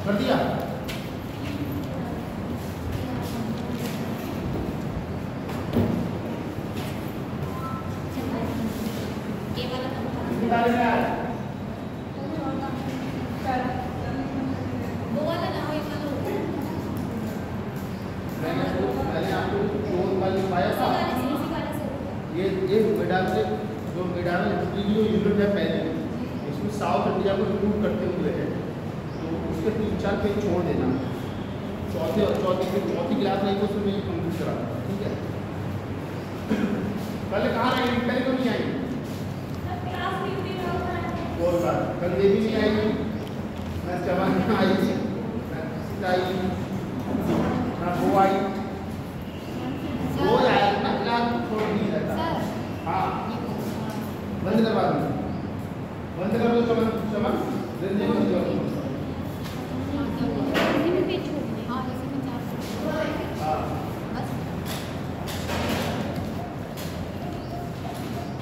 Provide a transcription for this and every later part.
कर दिया। ये नोएडा से जो नोएडा में यूनिट है पहले, इसमें साउथ इंडिया को रिक्रूट करते हुए है, तो उसके 3-4 पेज छोड़ देना। चौथी क्लास नहीं तो उसमें कंप्लीट करा, ठीक है। कल कहाँ आएगी? कल तो नहीं आएगी, और कल ये भी नहीं आएगी। मैं जवान आई, वो आई, वो आया ना क्लास छोड़ नहीं रहता। हाँ बंद करवा दो, बंद कर दो। चमन जल्दी बंद कर दो।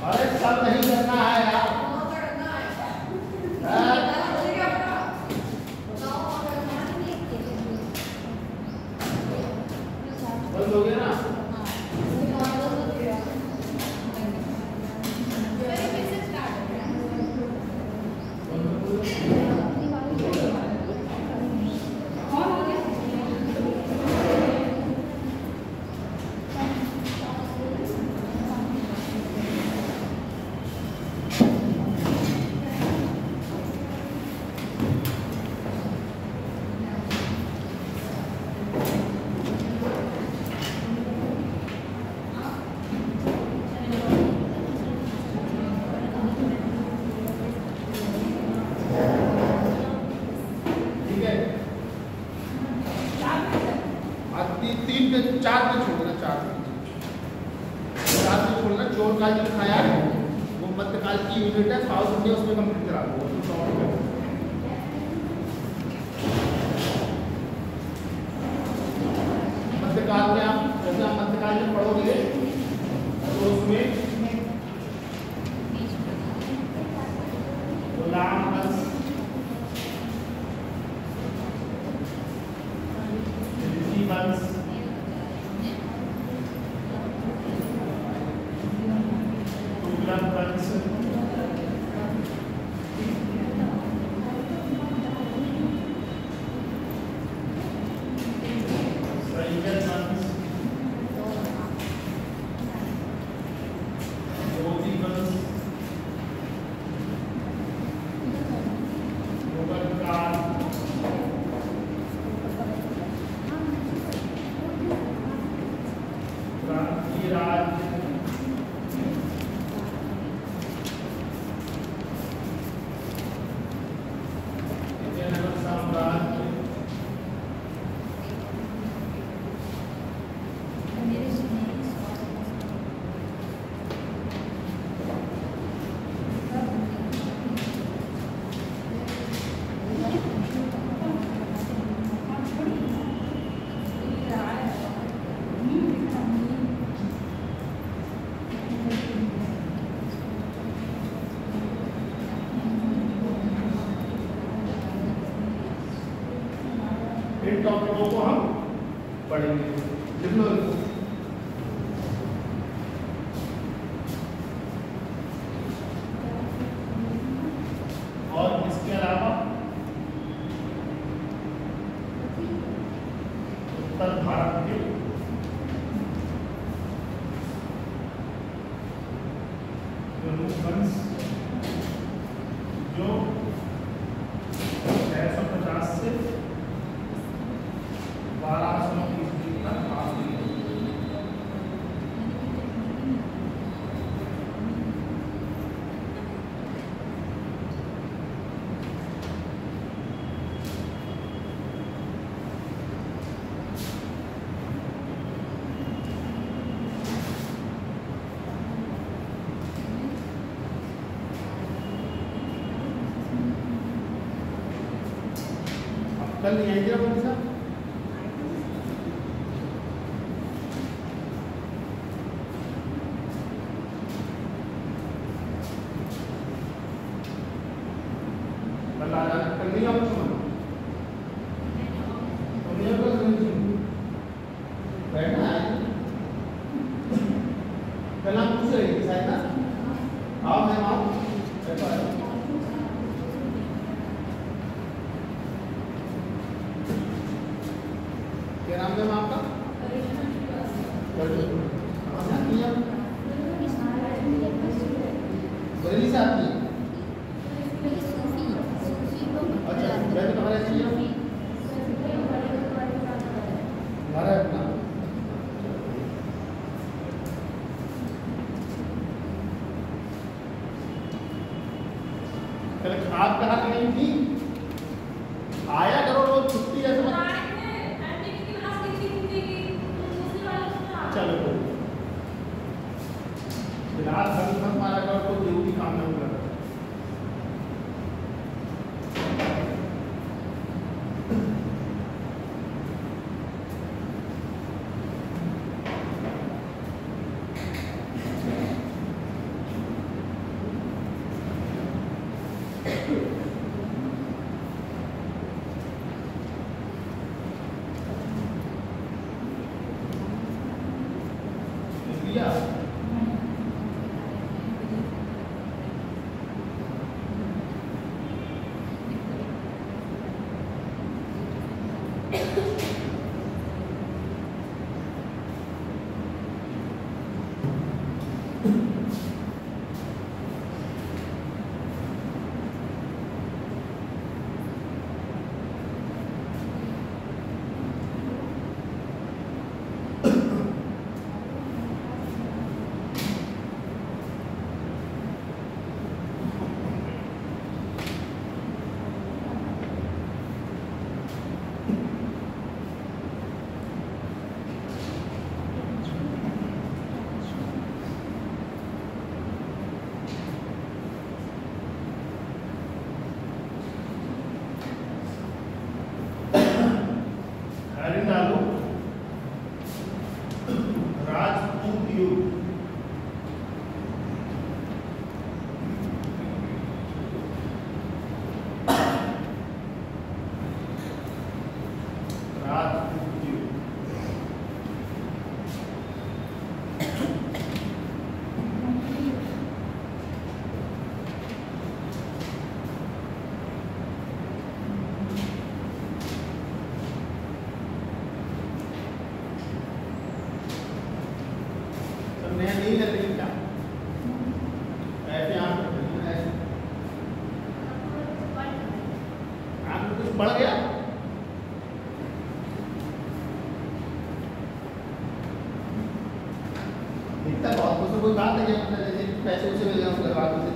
अरे सब नहीं करना है यार, बंद हो गया ना। चार पे छोड़ना। चोर काल जो खाया है वो मध्यकाल की यूनिट है, साउथ इंडिया, उसमें कंप्लीट करा दो। मध्यकाल में आप जैसे आप मध्यकाल में पढ़ोगे तो उसमें गुलाम वंश, वंश, इन टॉपिकों को हम पढ़ेंगे। लिख लो। और इसके अलावा उत्तर भारत के वंश जो 650 से 1200 ईस्वी तक हासिल कल नहीं आएगी ना साहब? कल आ जाना, कल नहीं आओ। क्या नाम है आपका? बरेली से आती है। अच्छा मैं तो हमारे चाहिए घर है अपना। कल खाद कहाँ गई थी? आया करो रोज छुट्टी है समझ। चलो रात भर मत मारा करो तो जरूरी काम नहीं होगा। नहीं लग रही क्या? ऐसे आप कुछ बढ़ गया? इतना बहुत कुछ कोई बात नहीं है, मतलब जैसे पैसे उसे मिल जाए घर वालों से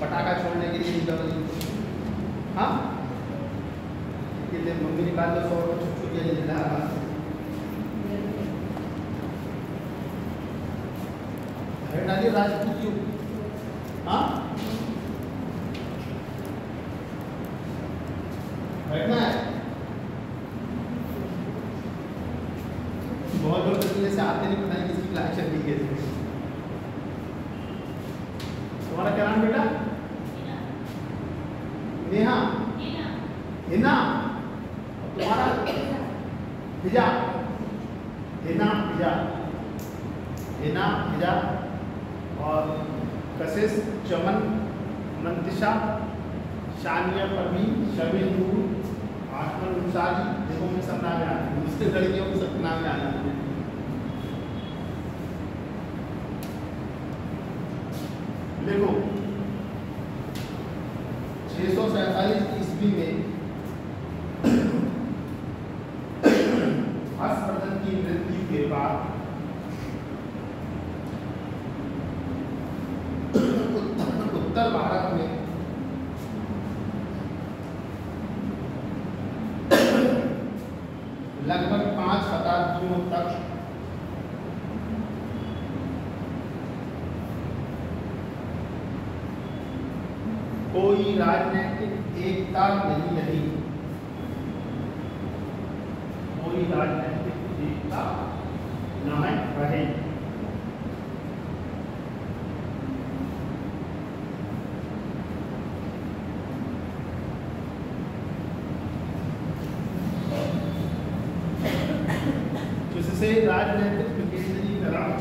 पटाखा छोड़ने के लिए निकल। हाँ कितने मम्मी निकाल लो 100 रुपये छुट्टी ले लेना। डालिए राजपूत युग। हाँ बैठना है। बहुत लोग से आते नहीं, पता नहीं किसकी क्लास चल रही है। तुम्हारा क्या नाम बेटा? नेहा। हिना। तुम्हारा? हिजा। हिना हिजा। हिना हिजा। और कशिश, चमन, मंतिशा, शानिया, परवीन, शबीर, नूर, आसमान, मुसाजी। देखो मैं सब नाम याद है, दूसरे लड़कियों को सब नाम याद है। देखो 647 ईस्वी में हर्षवर्धन की मृत्यु के बाद उत्तर भारत में लगभग 5 शताब्दियों तक कोई राजनीतिक एकता नहीं रही। कोई राजनीतिक एकता नहीं रही। जिससे राजनीतिक विकेंद्रीकरण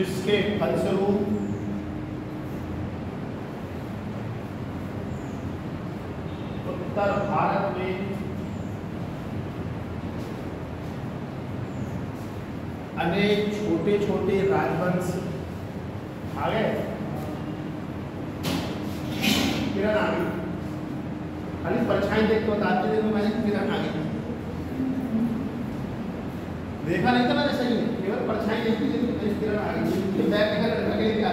जिसके फलस्वरूप उत्तर भारत में अनेक छोटे छोटे राजवंश आ गए। किरण आ गई, खाली परछाई देख तो बताते थे मैंने किरण आ गई, देखा नहीं था मैंने सही, केवल परछाई देखी थी, किरण आ गई। बैग लेकर अकेले क्या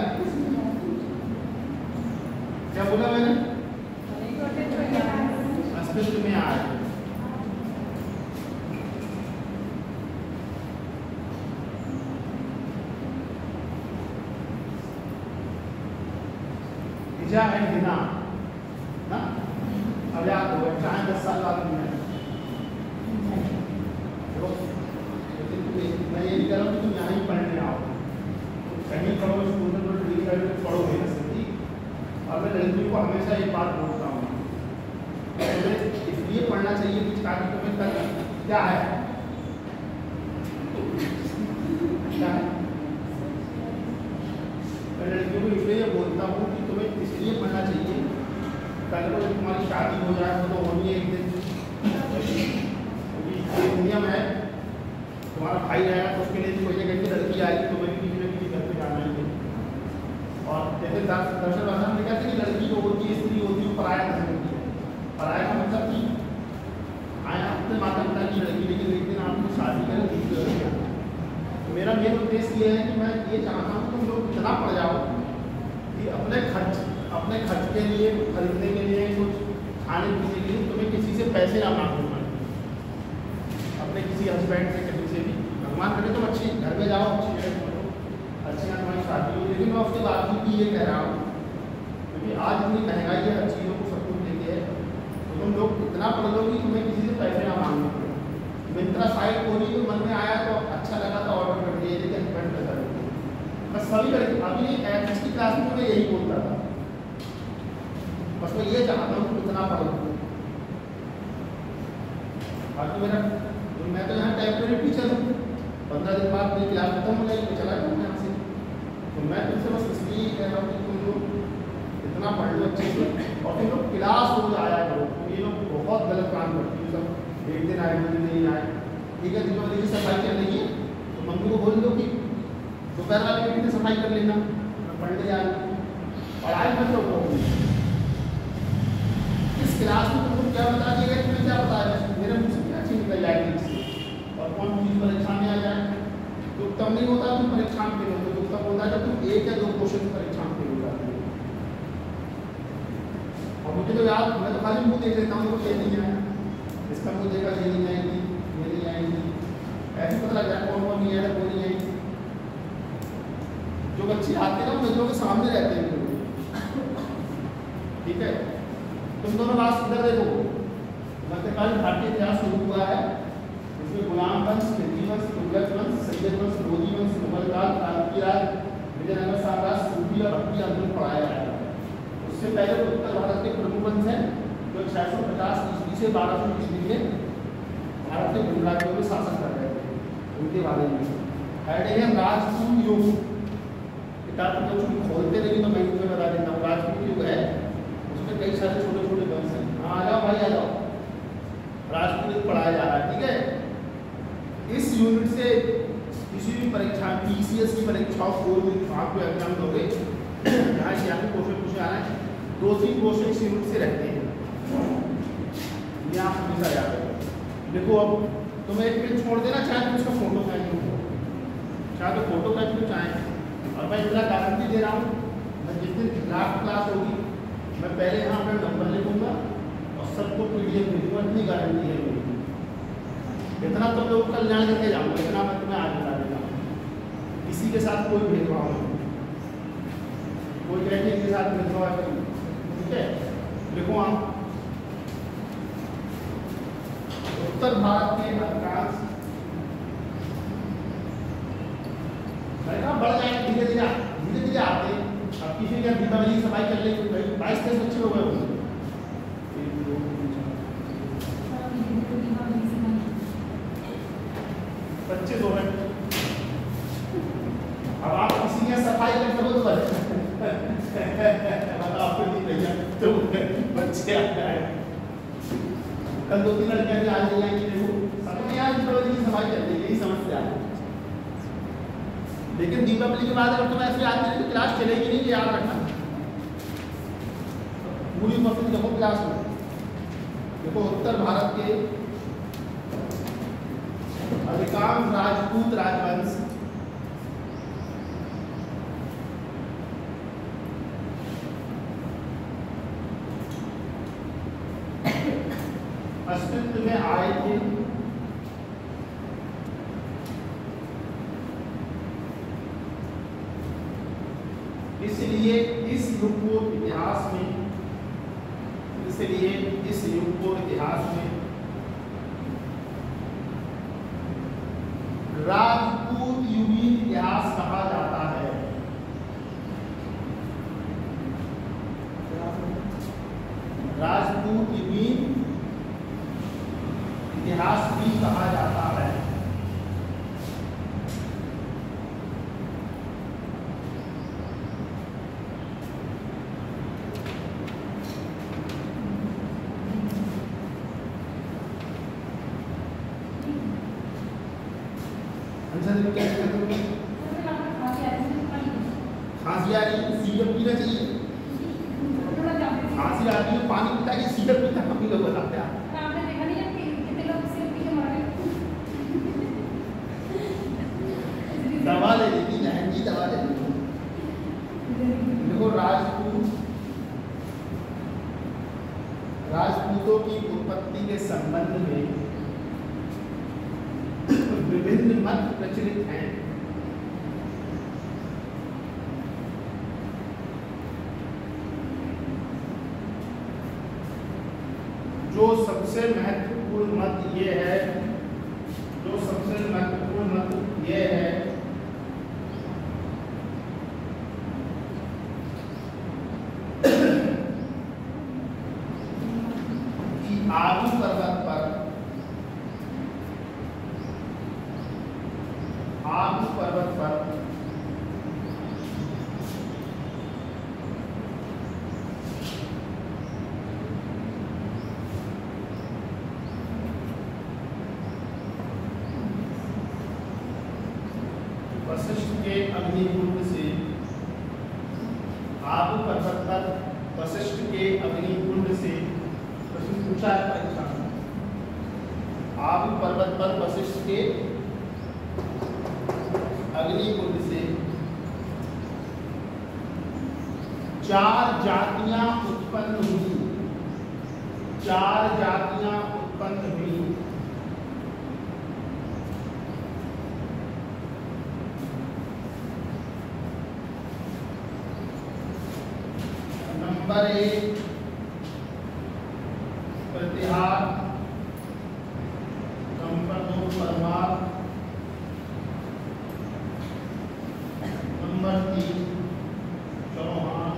क्या बोला मैंने? अस्तित्व में आए। इजा है बिना ना, अब याद हो चाहे 10 साल बाद में मैं ये नहीं कह रहा हूँ कि तुम यहाँ ही पढ़ने आओ, कहीं पढ़ो, स्कूल में डिग्री कर पढ़ोगे ना सही। और मैं लड़कियों को हमेशा एक बात बोलता हूँ, इसलिए पढ़ना चाहिए कि ताकि तुम्हें कल क्या है, क्या है, मैं लड़कियों को इसलिए बोलता हूँ कि तुम्हें इसलिए पढ़ना चाहिए कल को तुम्हारी शादी हो जाए तो होनी है एक दिन, क्योंकि नियम है, तुम्हारा भाई रहेगा तो उसके लिए कोई जगह की लड़की आएगी तो मैं भी किसी न किसी घर पे जाना ही है। और जैसे दर्शन भाषा में कहते हैं कि लड़की जो होती है, स्त्री होती है, पराया नहीं होती है। पराया का मतलब कि आए अपने माता पिता की लड़की, लेकिन एक दिन आपको शादी करें दूसरी लड़की। तो मेरा मेन उद्देश्य ये है कि मैं ये चाहता हूँ तुम लोग इतना पढ़ जाओ कि अपने खर्च के लिए, खरीदने के लिए, कुछ खाने पीने के लिए तुम्हें किसी से पैसे ना मांगने पड़े, अपने किसी हस्बैंड से कहीं से भी। भगवान करे तुम अच्छी घर में जाओ, अच्छी जगह पढ़ो, अच्छी तुम्हारी शादी हो। लेकिन मैं उसके बाद भी ये कह रहा हूँ क्योंकि आज इतनी महंगाई है, हर चीज़ों को सब कुछ लेके है, तो तुम लोग इतना पढ़ लो कि तुम्हें किसी से पैसे ना मांगने पड़े। मिंत्रा साइट खोली तो मन में आया तो अच्छा लगा तो ऑर्डर कर दिया, लेकिन हस्बैंड पैसा देते। बस सभी लड़के अभी एच की क्लास में मैं यही बोलता था, बस मैं ये चाहता हूँ कि इतना पढ़ लो। बाकी मेरा मैं तो यहाँ टेम्परेरी टीचर हूँ, 15 दिन बाद मेरी क्लास खत्म हो जाएगी, चला जाऊँ यहाँ से। तो मैं तुमसे बस इसलिए कह रहा हूँ कि तुम लोग इतना पढ़ लो अच्छे से, और तुम लोग क्लास रोज आया करो। तो ये लोग बहुत गलत काम करती है, सब एक दिन आए, 2 दिन नहीं आए, ठीक है। दीपावली की सफाई कर रही है तो मम्मी को बोल दो कि दोपहर वाले मीटिंग में सफाई कर लेना, मैं पढ़ने जा रहा हूँ। पढ़ाई मत लो, इस क्लास में तुमको क्या बता दिया गया, तुम्हें क्या बताया, मेरे मुझ से क्या चीज़ निकल जाएगी और कौन चीज़ परीक्षा में आ जाए। तो तब नहीं होता तुम परीक्षा में फेल होते, तो तब होता है जब तुम 1 या 2 क्वेश्चन परीक्षा में फेल हो जाते हो। और मुझे तो याद, मैं तो खाली मुँह देख लेता हूँ ये नहीं आया, इसका मुँह देखा ये नहीं आएगी, ये नहीं आएगी, ऐसे पता लग जाए कौन कौन नहीं आया, वो नहीं आएगी। जो बच्चे आते हैं ना बच्चों के सामने रहते हैं, ठीक है। तुम दोनों बात इधर देखो, मध्यकालीन भारतीय इतिहास शुरू हुआ है, इसमें गुलाम वंश, खिलजी वंश, तुगलक वंश, सैयद वंश, लोधी वंश, मुगल काल, काकतीय राज, विजयनगर साम्राज्य, सूफी और भक्ति आंदोलन पढ़ाया जाएगा। उससे पहले उत्तर भारत के प्रमुख वंश हैं जो 650 ईस्वी से 1200 ईस्वी में भारत के विभिन्न राज्यों में शासन कर रहे थे, उनके बारे में हेडिंग राजपूत युग। किताब को तुम खोलते नहीं तो मैं तुम्हें बता देता हूँ, राजपूत युग है, उसमें कई सारे छोटे छोटे वंश हैं। हाँ आ जाओ भाई, आ जाओ, राजपूत युग पढ़ाया जा रहा है, ठीक है। इस यूनिट से किसी भी परीक्षा, PCS की परीक्षाओं को आप एग्जाम दोगे, जहाँ से आपको क्वेश्चन पूछे आ रहे हैं, 2-3 क्वेश्चन इस यूनिट से रहते हैं, ये आप हमेशा याद रखो। देखो अब तुम्हें एक पेज छोड़ देना, चाहे तो उसका फोटो खींच लो, चाहे तो फोटो खींच लो, चाहे। और मैं इतना गारंटी दे रहा हूँ, मैं जिस दिन लास्ट क्लास होगी मैं पहले यहाँ पर नंबर लिखूँगा और सबको PDF भेजूँगा, इतनी गारंटी है मेरी। इतना तुम लोग कल्याण करके जाऊँगा, इतना मैं तुम्हें आज बता देता हूँ। किसी के साथ कोई भेदभाव नहीं, कोई कहते इनके साथ भेदभाव करें, ठीक है। देखो आप उत्तर भारत के अधिकांश बढ़ जाए, धीरे धीरे आते। अब किसी का दीपावली की सफाई कर ले, 22-23 बच्चे हो गए होंगे, 25 हो गए। अब आप किसी बच्चे आता है। कल 2-3 लड़कियां आज नहीं आएंगी, देखो समझ में आज दीपावली की सफाई चल रही है, यही समस्या है। लेकिन दीपावली के बाद अगर तुम ऐसे आज नहीं तो क्लास चलेगी नहीं, याद रखना। पूरी उपस्थिति रखो क्लास में। देखो उत्तर भारत के अधिकांश राजपूत राजवंश अस्तित्व में आए थे, इसलिए इस युग को इतिहास में राजपूत युगीन इतिहास कहा जाता है। राजपूत युगीन इतिहास भी कहा जाता है। खांसी आ रही है, सीरप पीना चाहिए। खांसी आ रही है, पानी पीता है, सीरप पीता है, हम लोग बताते हैं। आपने देखा नहीं है कितने लोग सिर्फ पी के मर गए। दवा ले लेती है, दवा ले लेती। देखो राजपूतों की उत्पत्ति के संबंध में विभिन्न मत प्रचलित हैं। जो सबसे महत्वपूर्ण मत ये है कि आबू पर्वत पर वशिष्ठ के अग्निकुंड से आबू पर्वत पर वशिष्ठ के अग्निकुंड से प्रश्न पूछा है परीक्षा में। आबू पर्वत पर वशिष्ठ के अग्निकुंड से 4 जातियां उत्पन्न हुई। 4 जातियां उत्पन्न हुई। Number 1 Pratihar, number 2 Parmar, number 3 Chauhan,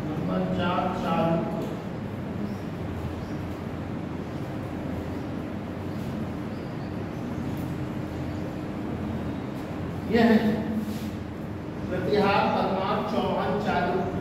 number 4 Chalukya. यह है प्रतिहार, परमार, चौहान, चालुक्य।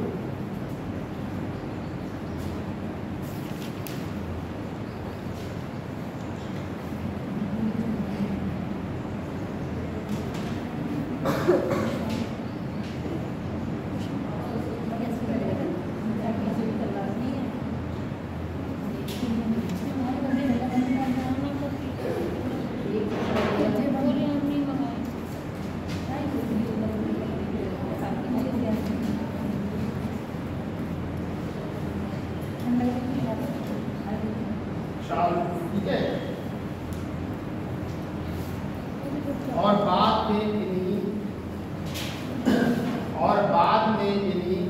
ठीक है। और बाद में इन्हीं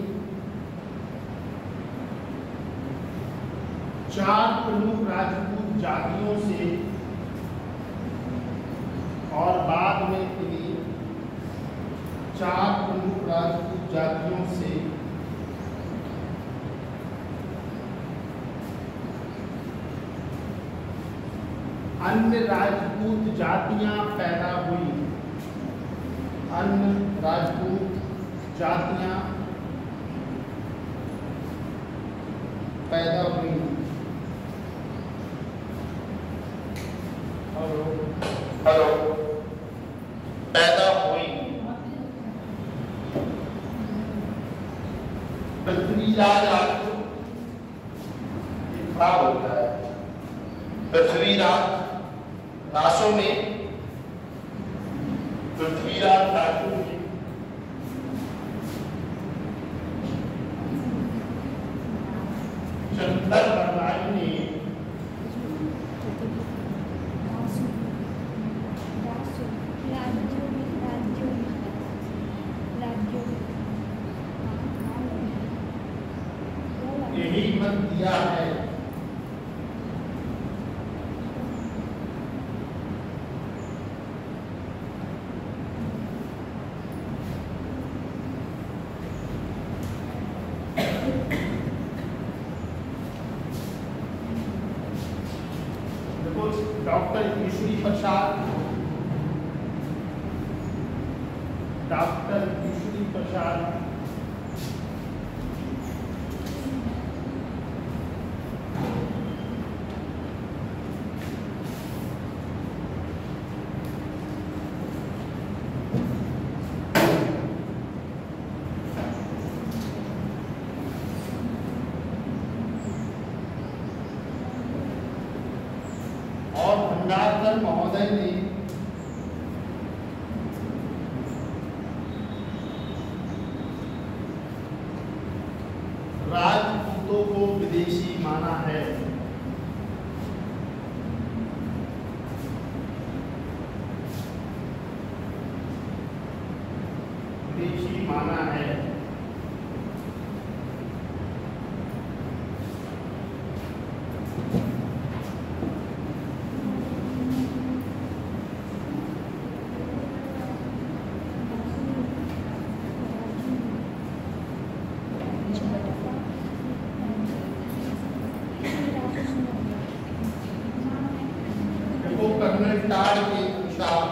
4 प्रमुख राजपूत जातियों से और बाद में इन्हीं 4 प्रमुख राजपूत जातियों से अन्य राजपूत जातियां पैदा हुई। अन्य राजपूत जातियां पैदा हुई। हेलो पैदा हुई। पृथ्वीराज आपको खराब होता है। पृथ्वीराज रासों में, पृथ्वीराज रासों में चंदर बरलाई ने यही मत दिया है। डॉक्टर ईश्वरी प्रसाद, डॉक्टर ईश्वरी प्रसाद और भंडारकर महोदय ने राजपूतों को विदेशी माना है। विदेशी माना है। कर्नल टार के अनुसार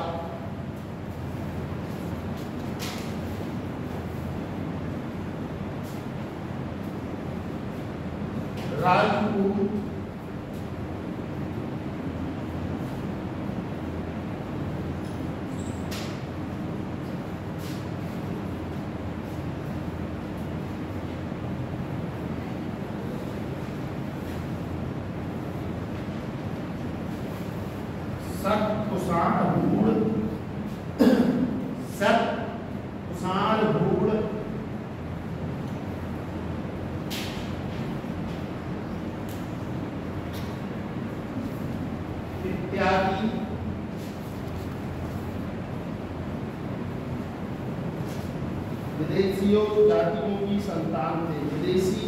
राजपूत कुशाण इत्यादि विदेशियों जातियों की संतान थे। विदेशी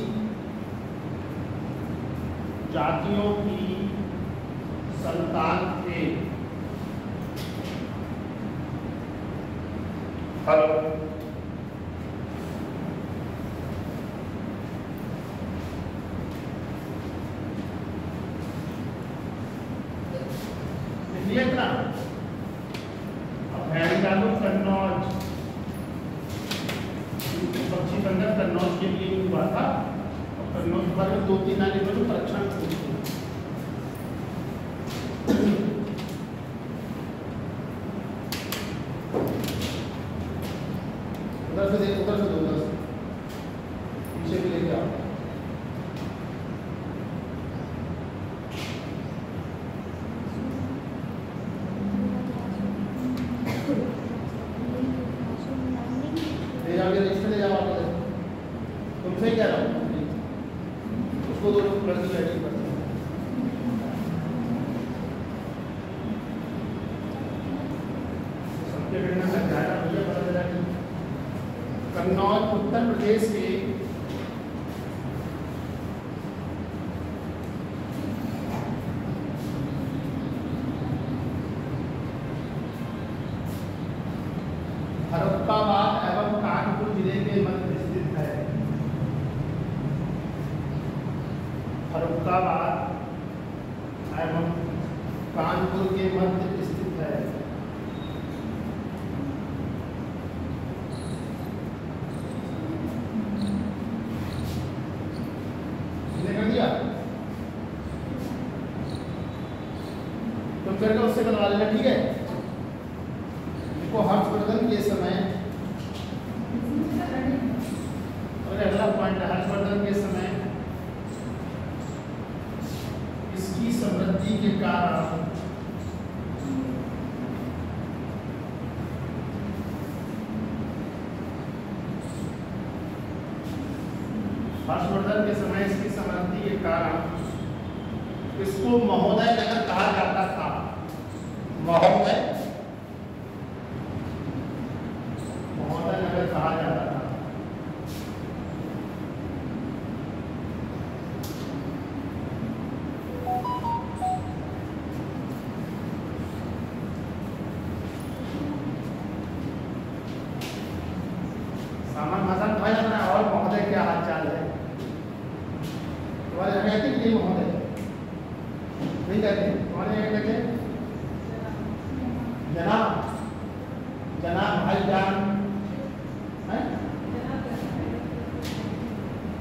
जातियों की संतान थे। हेलो इतना अब कन्नौज पक्षी बंदर कन्नौज के लिए हुआ था। और कन्नौज के बारे में 2-3 आने में परीक्षण उधर से दो पीछे भी लेके आओ। ले जाओ लिस्ट ले जाओ। तुमसे क्या रहा हूँ उसको दो लड़की बैठी कर सबके बिना लग जाएगा। मुझे पता चला कि कन्नौज उत्तर प्रदेश के फर्रुखाबाद एवं कानपुर जिले के मध्य स्थित है। फर्रुखाबाद एवं कानपुर के मध्य स्थित है। कर दिया तो फिर उससे बनवा लेना, ठीक है। देखो हर्षवर्धन के समय, और अगला पॉइंट है हर्षवर्धन के समय इसकी समृद्धि के कारण हर्षवर्धन के समय इसकी समृद्धि के कारण इसको महोदय नगर कहा जाता था। महोदय नगर कहा जाता था। सामान मजाक भाई जाना और महोदय क्या हाल चाल है, तुम्हारे कहते हैं कि महोदय नहीं कहते, तुम्हारे क्या कहते हैं? जनाब, जनाब भाईजान है।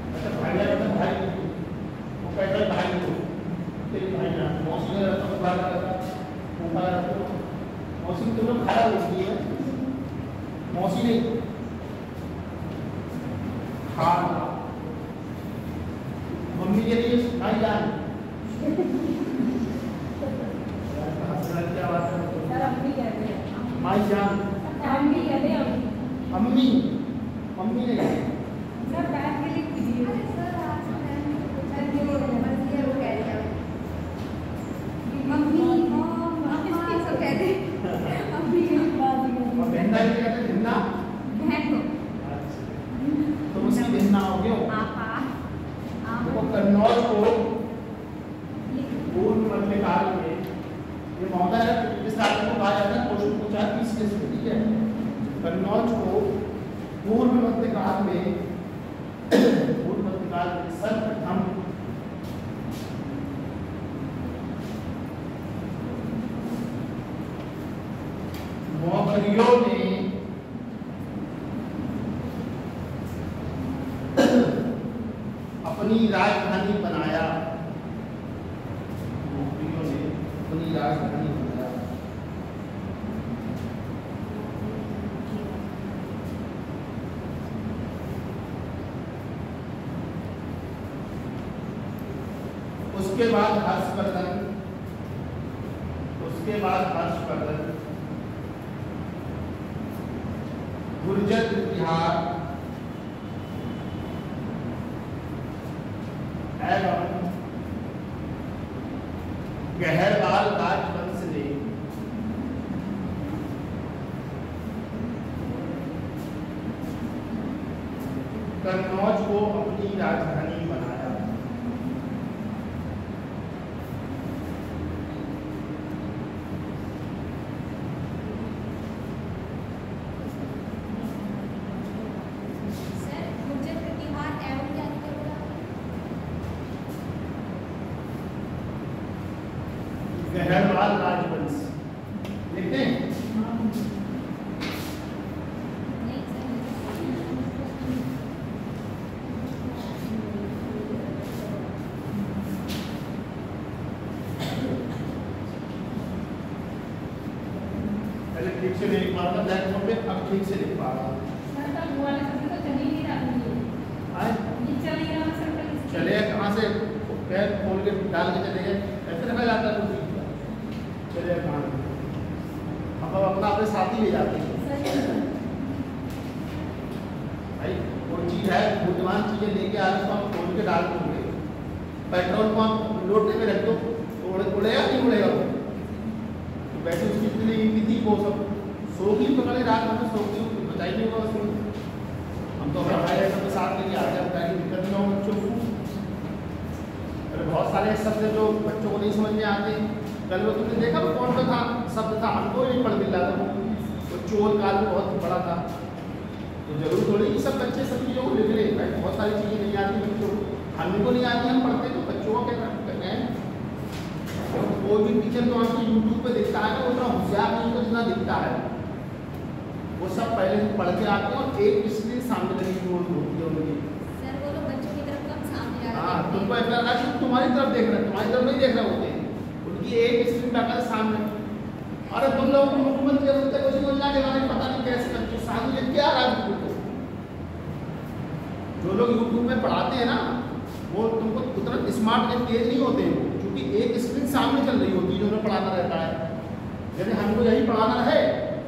अच्छा भाईजान मतलब भाई, वो कहते हैं भाई को, तेरी भाईजान। मौसी ने रखा ऊपर रखा, ऊपर रखो। मौसी तुम लोग खड़ा होती है, मौसी नहीं खाना। मम्मी के लिए भाईजान। क्या बात है? सर अम्मी कहते हैं। भाईजान। अम्मी कहते हैं। अम्मी, मम्मी नहीं। सर बैठ के लिख दीजिए। अरे सर आप सर ये वो कह रही है मम्मी किसकी सब कहते हैं अम्मी के बाद और भिन्ना भी कहते हैं, भिन्ना बहन को। तो उसकी भिन्ना हो गया। आपा देखो कन्नौज को पूर्व मध्यकाल में ये महोदय इस आदमी को कहा जाता है, क्वेश्चन पूछा है 20 के से, ठीक है। कन्नौज को पूर्व मध्यकाल में सर्वप्रथम मौर्यों ने अपनी राजधानी बनाया। मौर्यों ने अपनी राजधानी बनाया। उसके बाद हर्षवर्धन गुर्जर बिहार एवं गहरवाल राजवंश ने कन्नौज को अपनी राजधानी बनाया। गहरवाल राजवंश लिखते हैं। पहले ठीक से नहीं पा रहा ब्लैक बोर्ड पे, अब ठीक से लिख पा रहा हूँ। सर तब वो वाला सब्जेक्ट तो चल ही नहीं रहा है। ये चल ही रहा सर कल चले कहाँ से पैर खोल के डाल के चले गए, ऐसे रखा जाता है कुछ चले कहाँ अब अपना अपने साथ ही ले जाते हैं भाई। कोई चीज़ है बुद्धिमान चीज़ें लेके आ रहे तो हम खोल के डाल देंगे। पेट्रोल को हम लोटे में रख दो तो उड़ेगा नहीं उड़ेगा वो, तो वैसे उसकी इतनी विधि को सब सोगी पकड़े रात में सोगी बचाई नहीं होगा उसको। हम तो हमारे सब साथ लेके आते हैं ताकि दिक्कत ना हो बच्चों को। अरे बहुत सारे शब्द जो बच्चों को नहीं समझ में आते, कल वो तुमने देखा वो कौन सा था शब्द था, हमको नहीं पढ़ मिल रहा था वो चोर काल में बहुत बड़ा था। तो जरूर थोड़ी कि सब बच्चे सब चीज़ों को लिख ले, बहुत सारी चीज़ें नहीं आती बच्चों को, हमको नहीं आती हम पढ़ते तो बच्चों को क्या करते हैं। कोई भी टीचर तो आपको यूट्यूब पे दिखता है ना, उतना होशियार नहीं तो जितना दिखता है, वो सब पहले से पढ़ के आते हैं और एक स्क्रीन सामने लगी होती है उनकी। सर वो लोग बच्चों की तरफ कम सामने आ हाँ, तुमको ऐसा लगा कि तुम्हारी तरफ देख रहे हैं, तुम्हारी तरफ नहीं देख रहे होते, उनकी एक स्क्रीन रखा है सामने। अरे तुम लोगों को मुख्यमंत्री होते कुछ योजना के बारे में पता नहीं कैसे बच्चों सामने क्या रहा है। जो लोग यूट्यूब में पढ़ाते हैं ना, वो तुमको उतना स्मार्ट या तेज नहीं होते हैं, क्योंकि एक स्क्रीन सामने चल रही होती है जो उन्हें पढ़ाना रहता है। यदि हमको यही पढ़ाना है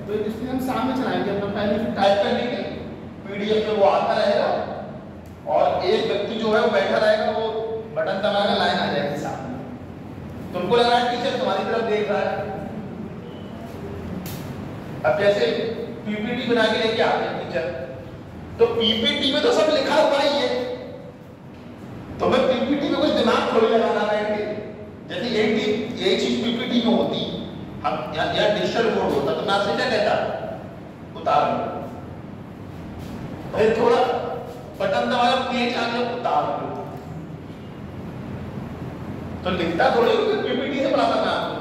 तो एक स्क्रीन हम सामने चलाएंगे, अपना पहले फिर टाइप कर लेंगे, पीडीएफ में वो आता रहेगा और एक व्यक्ति जो है वो बैठा रहेगा, वो बटन दबाएगा, लाइन आ जाएगी सामने। तुमको लग रहा है टीचर तुम्हारी तरफ देख रहा है। अब जैसे पीपीटी बना के लेके आते हैं टीचर, तो पीपीटी में तो सब लिखा हुआ ही है, तो मैं पीपीटी में कुछ दिमाग थोड़ी लगाना है। जैसे यही चीज पीपीटी में होती, हम या डिजिटल बोर्ड होता तो मैं आपसे क्या कहता, उतार लो, फिर थोड़ा बटन दबाया, पेज आ गया, उतार लो। तो लिखता थोड़ी पीपीटी से पढ़ाता मैं आपको।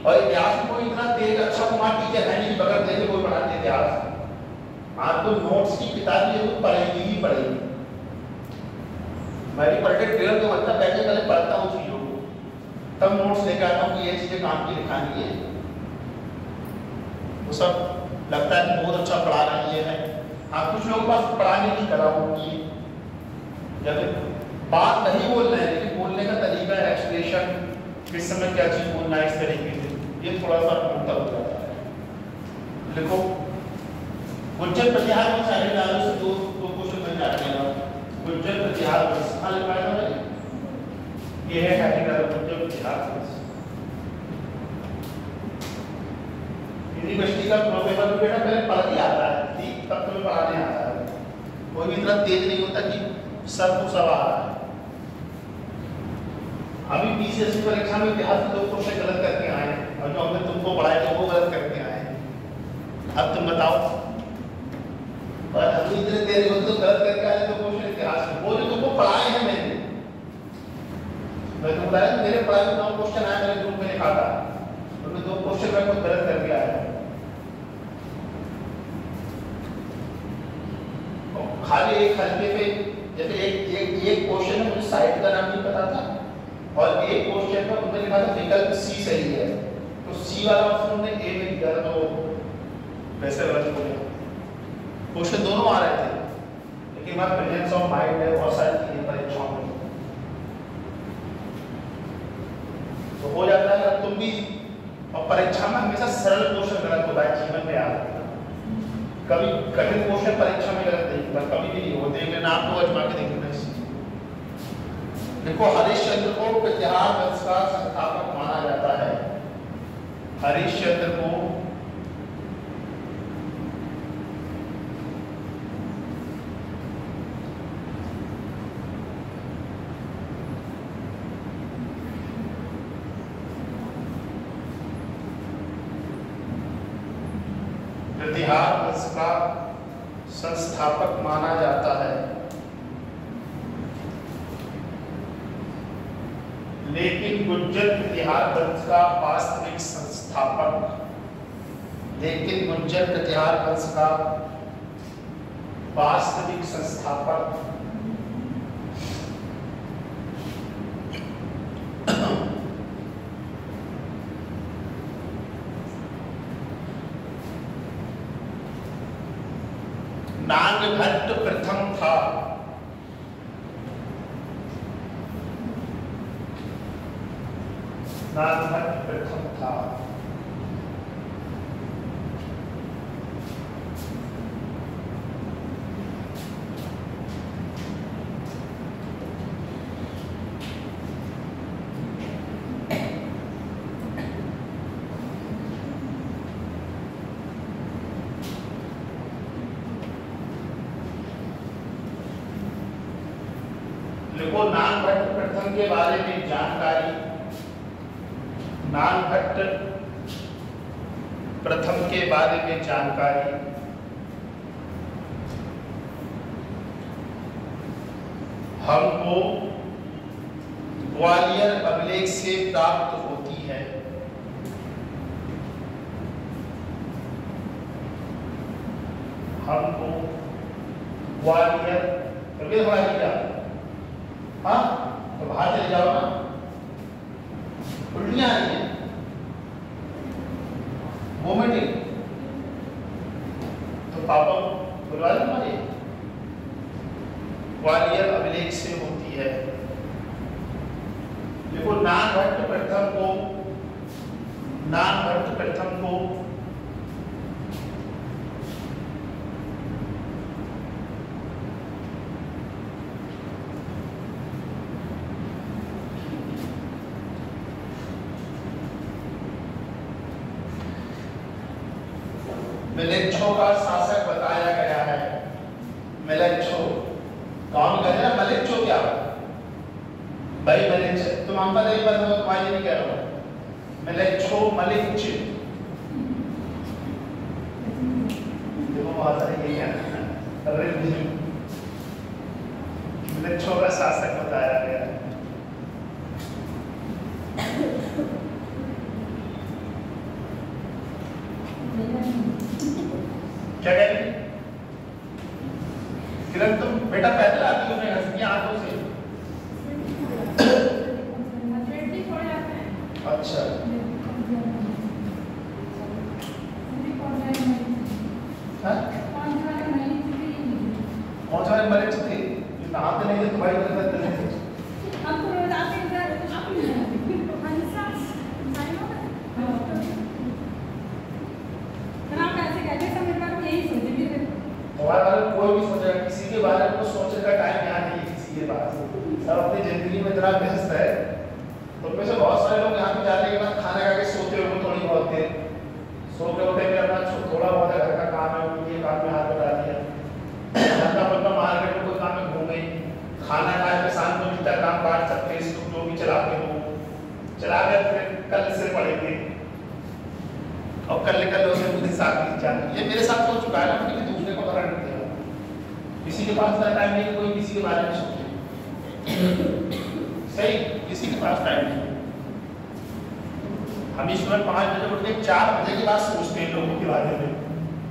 और इतिहास में कोई इतना तेज अच्छा कुमार टीचर है नहीं बगैर देखे कोई पढ़ाते इतिहास। आपको नोट्स की किताब ये तो पढ़ेगी ही पढ़ेगी। मैं भी पढ़ते 1.5-2 घंटा बैठे पहले पढ़ता हूँ चीजों को, तब नोट्स लेकर आता हूँ कि ये चीजें काम की लिखानी है। वो सब लगता है कि बहुत अच्छा पढ़ा रही है। हाँ, कुछ लोगों के पास पढ़ाने की कला होती है, जब बात नहीं बोल रहे हैं लेकिन बोलने का तरीका, एक्सप्रेशन, किस समय क्या चीज बोलना है, इस तरीके से ये थोड़ा सा उल्टा हो जाता है। देखो गुज्जर प्रतिहार में सारे डालों से दो क्वेश्चन बन जाते हैं। गुज्जर प्रतिहार कहाँ लिखा है? ये है हेडिंग गुज्जर प्रतिहार। यूनिवर्सिटी का प्रोफेसर बेटा पहले पढ़ के आता है, ठीक, तब तुम्हें पढ़ाने आता है। कोई भी इतना तेज नहीं होता कि सर को सब आ रहा है। अभी बीसीएसई परीक्षा में इतिहास के 2 क्वेश्चन गलत करके आए और जो हमने तुमको पढ़ाए थे वो गलत करके आए। अब तुम बताओ, और अभी इतने देर हो तो गलत करके आए 2 क्वेश्चन इतिहास में, वो जो तुमको पढ़ाए हैं मैं तुमको बताया मेरे पढ़ाए में 9 क्वेश्चन आए, मेरे ग्रुप में लिखा था, उनमें 2 क्वेश्चन मैं खुद गलत करके आया। खाली एक हल्के पे जैसे एक क्वेश्चन है, मुझे साइट का नाम नहीं पता था, और एक क्वेश्चन पर उन्होंने लिखा था विकल्प सी सही है, तो सी वाला ऑप्शन उन्होंने ए में दिया, तो वैसे गलत हो गया। क्वेश्चन दोनों आ रहे थे, लेकिन हमारा प्रेजेंस ऑफ माइंड है, बहुत सारी चीजें परीक्षाओं में तो हो जाता है। तुम भी, और परीक्षा में हमेशा सरल क्वेश्चन गलत होता है, जीवन में याद रखना। कभी कठिन क्वेश्चन परीक्षा में गलत नहीं होता, कभी भी नहीं होते, लेकिन आपको आजमा के देखना। देखो, हरिश्चंद्र को प्रतिहार वंश का संस्थापक माना जाता है। हरिश्चंद्र को प्रतिहार वंश का संस्थापक माना जाता है, लेकिन गुज्जर प्रतिहार वंश का वास्तविक संस्थापक, लेकिन गुज्जर प्रतिहार वंश का वास्तविक संस्थापक नागभट्ट प्रथम था। नागभट्ट प्रथम था। देखो, नागभट्ट प्रथम के बारे में जानकारी, नागभट्ट प्रथम के बारे में जानकारी हमको ग्वालियर अभिलेख से प्राप्त होती होती है। हमको ग्वालियर करके थोड़ा क्या, हाँ तो बाहर चले जाओ ना, उल्टियां आ रही हैं, वोमिटिंग, तो पापा बुलवा दो मुझे, ग्वालियर अभिलेख से होती है। देखो नागभट्ट प्रथम को मिलेच्छो का शासक बताया गया है। मिलेच्छो गांव में कहते हैं ना मलेच्छो क्या भाई, मलेच्छ तुम हम पर एक बार तुम्हारे नहीं कह रहा हूं, मिलेच्छो मलिच्छ देखो बहुत सारे यही है, मिलेच्छो का शासक बताया गया है। क्या कह रही किरण, तुम बेटा पैदल आती हो अपने आंखों से? अच्छा कौन सा मरीज थे नहाते नहीं थे तुम्हारी तरफ? कोई भी सोचेगा, किसी के बारे में सोचने का टाइम यहाँ नहीं है किसी के पास, सब अपनी जिंदगी में इतना व्यस्त है। तो में से बहुत सारे लोग यहाँ पे जाने के बाद खाना खा के सोते हुए थोड़ी बहुत देर, सो के उठे के अपना थोड़ा बहुत घर का काम है ये काम में हाथ बता दिया, हल्का फुल्का मार्केट में कोई काम में घूम गई, खाना खाए के शाम को जितना काम काट सकते इसको जो भी चलाते हो चला कर फिर कल से पढ़ेंगे और कल उसे मुझे साथ जाना। ये मेरे साथ हो चुका है ना, मैंने दूसरे को पकड़ नहीं दिया, किसी के पास टाइम नहीं, कोई किसी के बारे में सोचे सही, किसी के पास टाइम नहीं। हम इस समय 5 बजे उठ के 4 बजे के बाद सोचते हैं लोगों के बारे में,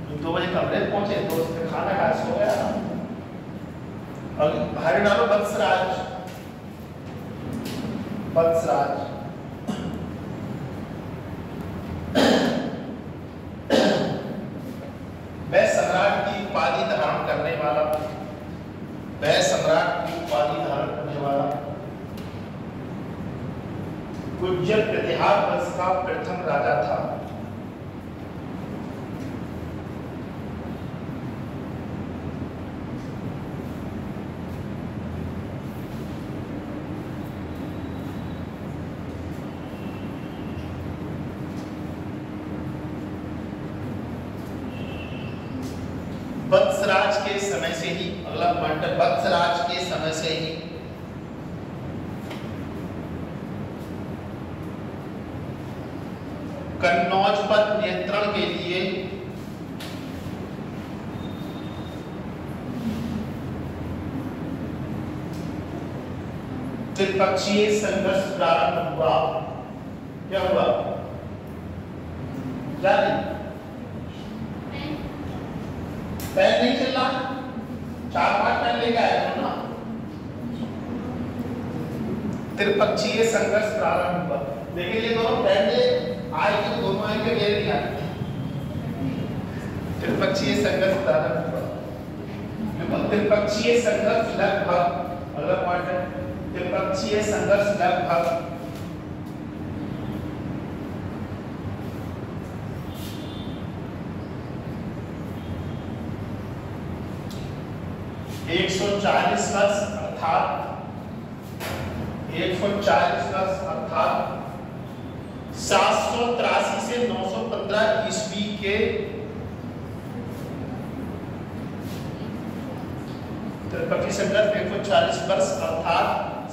तो 2 बजे कमरे पहुंचे, दोस्त ने खाना खा सो गया। और बाहर डालो बत्सराज, बत्सराज वह सम्राट की उपाधि धारण करने वाला, वह सम्राट की उपाधि धारण करने वाला गुज्जर प्रतिहार वंश का प्रथम राजा था। वत्सराज के समय से ही, अगला पॉइंट है, वत्सराज के समय से ही कन्नौज पर नियंत्रण के लिए त्रिपक्षीय संघर्ष प्रारंभ हुआ। क्या हुआ? जाने पैन नहीं चल रहा, 4-5 पैन लेके आए हो ना। त्रिपक्षीय संघर्ष प्रारंभ हुआ। देखिए ये दोनों पैन आएंगे तो दोनों आएंगे, ये नहीं आएंगे। त्रिपक्षीय संघर्ष प्रारंभ हुआ। त्रिपक्षीय संघर्ष लगभग, अगला पॉइंट है, त्रिपक्षीय संघर्ष लगभग 140 वर्ष अर्थात 783 से 915 ईस्वी के त्रिपक्षीय संघर्ष 140 वर्ष अर्थात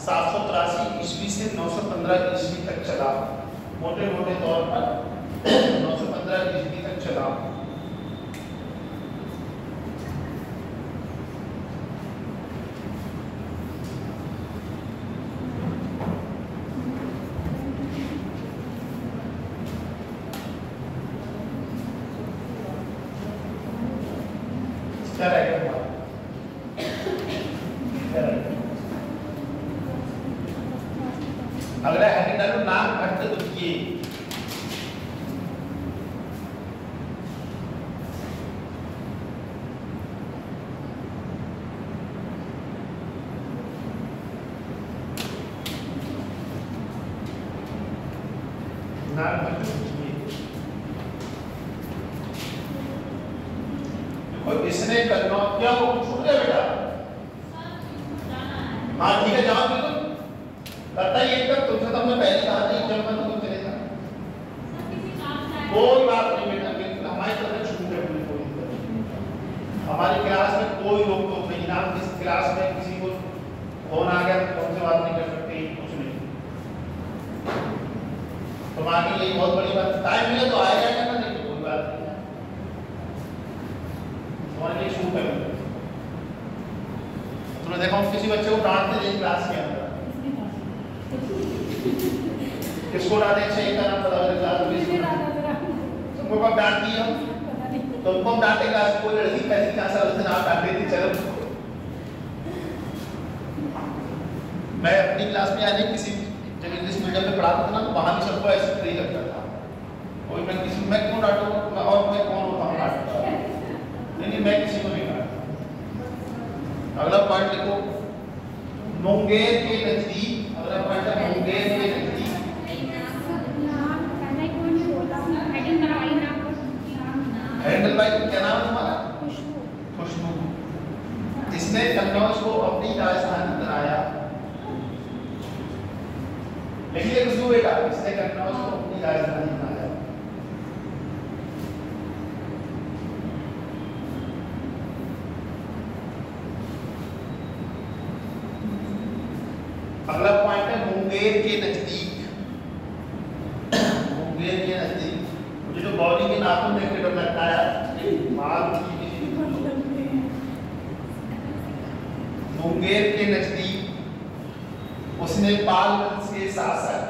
783 ईस्वी से 915 ईस्वी तक चला। मोटे मोटे तौर पर 915 ईस्वी तक चला। क्या रहेगा? अगला हेडिंग नाम घट द्वितीय। नाम घट द्वितीय। देखो इसने करना क्या वो छूट गया बेटा? हाँ ठीक है जाओ बिल्कुल करता ही एकदम तुमसे तो हमने पहले कहा था जब मन तुम चलेगा कोई बात नहीं बेटा बिल्कुल हमारी तरफ छूट है बिल्कुल हमारी क्लास में कोई रोक टोक नहीं ना किस क्लास में किसी को फोन आ गया तो तुमसे बात नहीं कर सकते कुछ नहीं तुम्हारे लिए बहुत बड़ी बात टाइम मिले तो आएगा ना नहीं तो कोई बात नहीं तुम्हारे लिए छूट है तुमने देखा किसी बच्चे को डांटते नहीं क्लास के अंदर किसको डांटे चाहिए का नाम पता क्लास तुमको कब डांटती है तुमको हम डांटे क्लास कोई लड़की पहली क्लास से उससे नाम डांट देती चलो मैं अपनी क्लास में आने किसी जब इंग्लिश मीडियम में पढ़ाता था ना तो वहां भी सबको ऐसे फ्री लगता था कोई मैं किसी मैं क्यों डांटूंगा और मैं कौन होता हूं डांटता नहीं मैं किसी को नहीं डांटता अगला पॉइंट लिखो मुंगेर के नजदीक अगला पॉइंट है मुंगेर के नजदीक हैंडल बाई क्या नाम है तुम्हारा खुशबू इसने कन्नौज को अपनी राजधानी बनाया लिखिए खुशबू बेटा इसने कन्नौज को अपनी राजधानी बनाया अगला पॉइंट है मुंगेर के नजदीक मुंगेर के नजदीक मुझे जो बॉडी के नाखून देख के डर लगता है मुंगेर के नजदीक उसने पाल वंश के शासक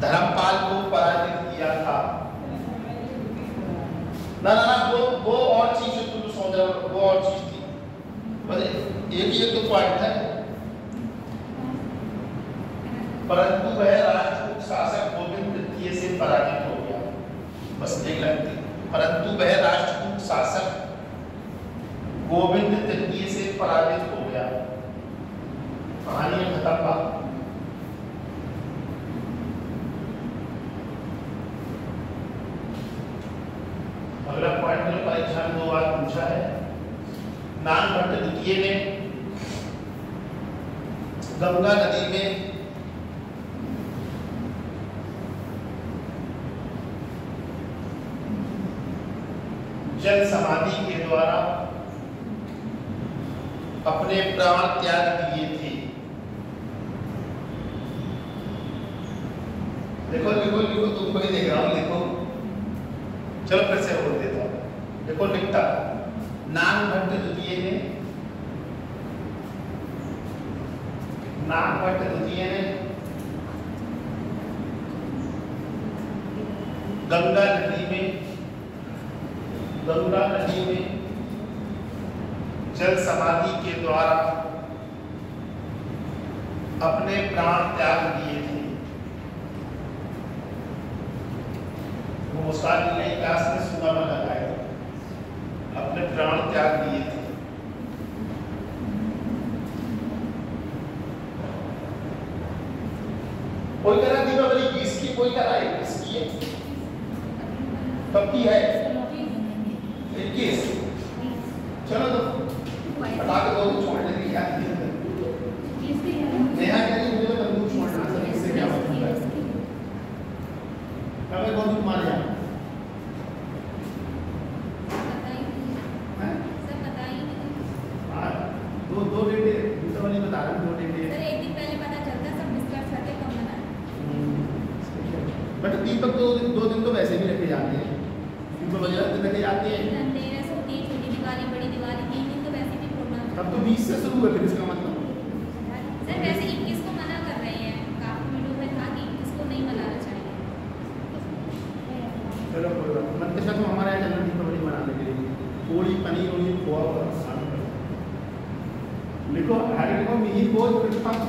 धर्मपाल को पराजित किया था ना वो और चीज तुम समझ रहे हो वो और चीज थी बस एक ही तो पॉइंट है परंतु वह राजपूत शासक गोविंद तृतीय से पराजित हो गया बस एक लगती परंतु वह राजपूत शासक गोविंद तृतीय से पराजित हो गया कहानी खत्म बात अगला पॉइंट में परीक्षा में 2 बार पूछा है नानभट्ट द्वितीय ने गंगा नदी में जल समाधि के द्वारा अपने प्राण त्याग दिए थे देखो लिखो लिखो तुमको ही देख रहा हूं लिखो चलो फिर से बोल देता हूं देखो लिखता नानभट्ट द्वितीय ने गंगा नदी में जल समाधि के द्वारा अपने प्राण त्याग दिए थे वो मुस्कान ने क्लास में सुना में लगाया अपने प्राण त्याग दिए थे कोई करा दीपावली 20 की कोई करा 21 की है कब की है 21 चलो तो हटा के दो छोड़ने की क्या नेहा करी मुझे बंदूक छोड़ना सर इससे क्या मतलब है कब बंदूक मार जा दो डेटे दीपावली बता रहा हूँ 2 डेटे सर एक दिन पहले पता चलता सब डिस्कस करके कब मना बट दीपक तो 2 दिन तो वैसे भी रखे जाते हैं दीपक वगैरह दिन रखे जाते हैं धनतेरस होती है छोटी दिवाली बड़ी दिवाली 3 दिन तो वैसे भी प्रोग्राम तब तो 20 से शुरू है फिर इसका मतलब सर वैसे 21 को मना कर रहे हैं काफी वीडियो में था कि 21 को नहीं मनाना चाहिए मिहिर भोज प्रथम,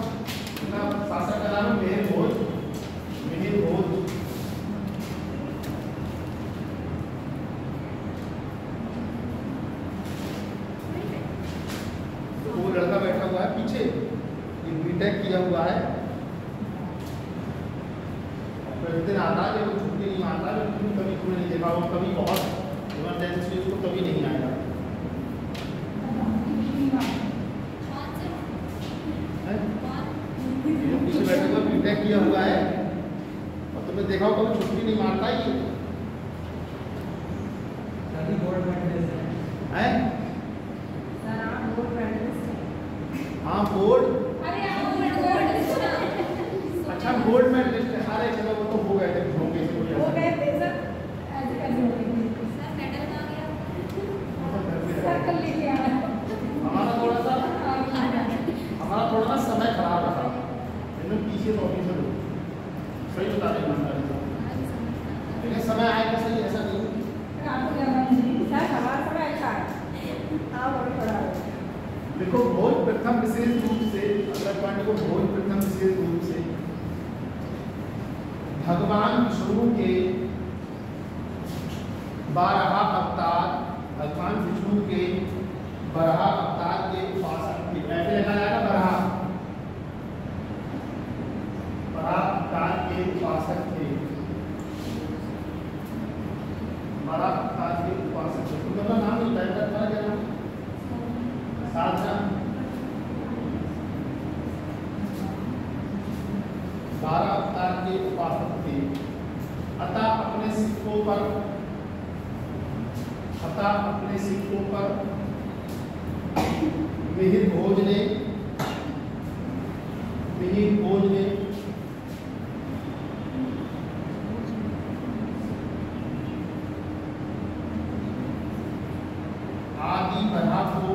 इनका शासक का नाम मिहिर भोज। मिहिर भोज तो वो लड़का बैठा हुआ है पीछे, ये बीटेक किया हुआ है। प्रतिदिन आता है, जब छुट्टी नहीं मारता, लेकिन कभी तुमने नहीं देखा हो, कभी बहुत इमरजेंसी उसको कभी नहीं आएगा। पीछे बैठे हुआ बीटेक किया हुआ है और तुमने देखा हो कभी छुट्टी नहीं मारता ये है। हाँ बोर्ड, अच्छा गोल्ड मेडलिस्ट है। अरे चलो वो तो हो गए थे, हो गए थे हमारा थोड़ा ना समय खराब रहा, इन्होंने पीछे तो ऑफिसर हो सही बता रहे ईमानदारी से, लेकिन समय आएगा सही, ऐसा नहीं। देखो भोज प्रथम विशेष रूप से, अगर पॉइंट को भोज प्रथम विशेष रूप से भगवान विष्णु के 12 अवतार, भगवान विष्णु के 12 अवतार के उपासक थे। ऐसे लिखा जाएगा 12 अवतार के उपासक थे, 12 अवतार के उपासक थे। तो मेरा नाम नहीं बताया था, क्या नाम? साधना। 12 अवतार के उपासक थे। अतः अपने सिक्कों पर मिहिर भोज ने आदि बधा को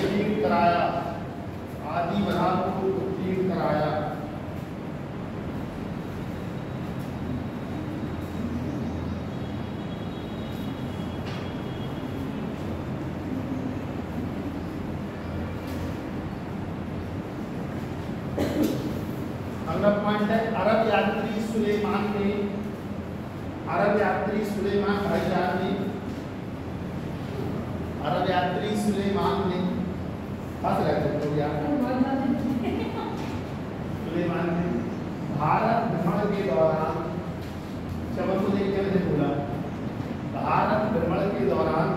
उत्तीर्ण कराया, आदि बधा को उत्तीर्ण कराया। अगला पॉइंट है अरब यात्री सुलेमान ने, अरब यात्री सुलेमान भाईजान ने, अरब यात्री सुलेमान ने, हंस रहे थे तो यार, सुलेमान ने भारत भ्रमण के दौरान, चमन को देख के बोला, भारत भ्रमण के दौरान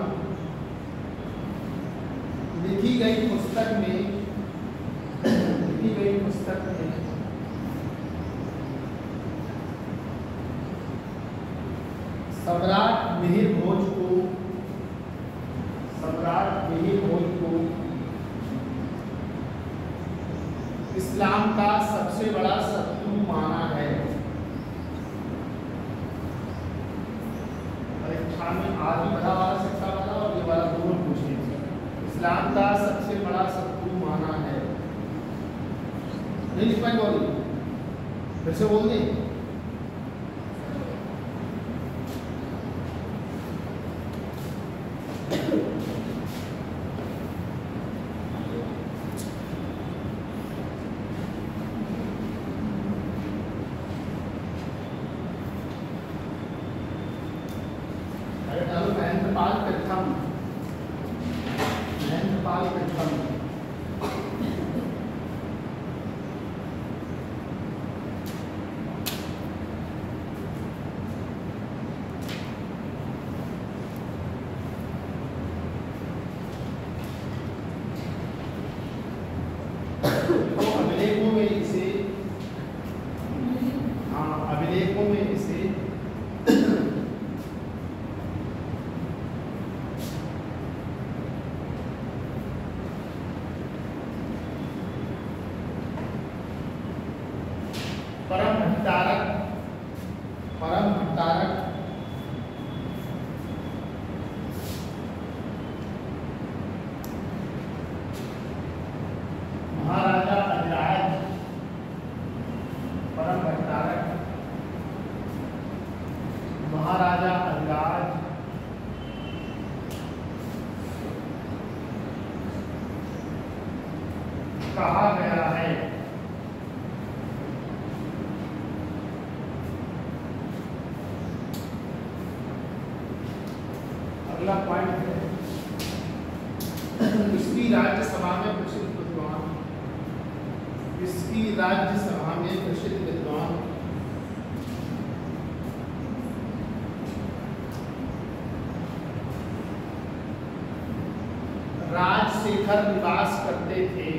लिखी गई पुस्तक में सम्राट मिहिर भोज को इस्लाम का सबसे बड़ा शत्रु माना है। परीक्षा में आदि बड़ा वाला शिक्षा वाला और ये वाला दोनों पूछे। इस्लाम का सबसे बड़ा शत्रु माना है। नहीं लिख पाएंगे और फिर से बोल दें। अभिलेखों में इसे कहा गया है। अगला पॉइंट है इसकी राज्यसभा में प्रसिद्ध विद्वान, इसकी राज्यसभा में प्रसिद्ध विद्वान राजशेखर निवास करते थे।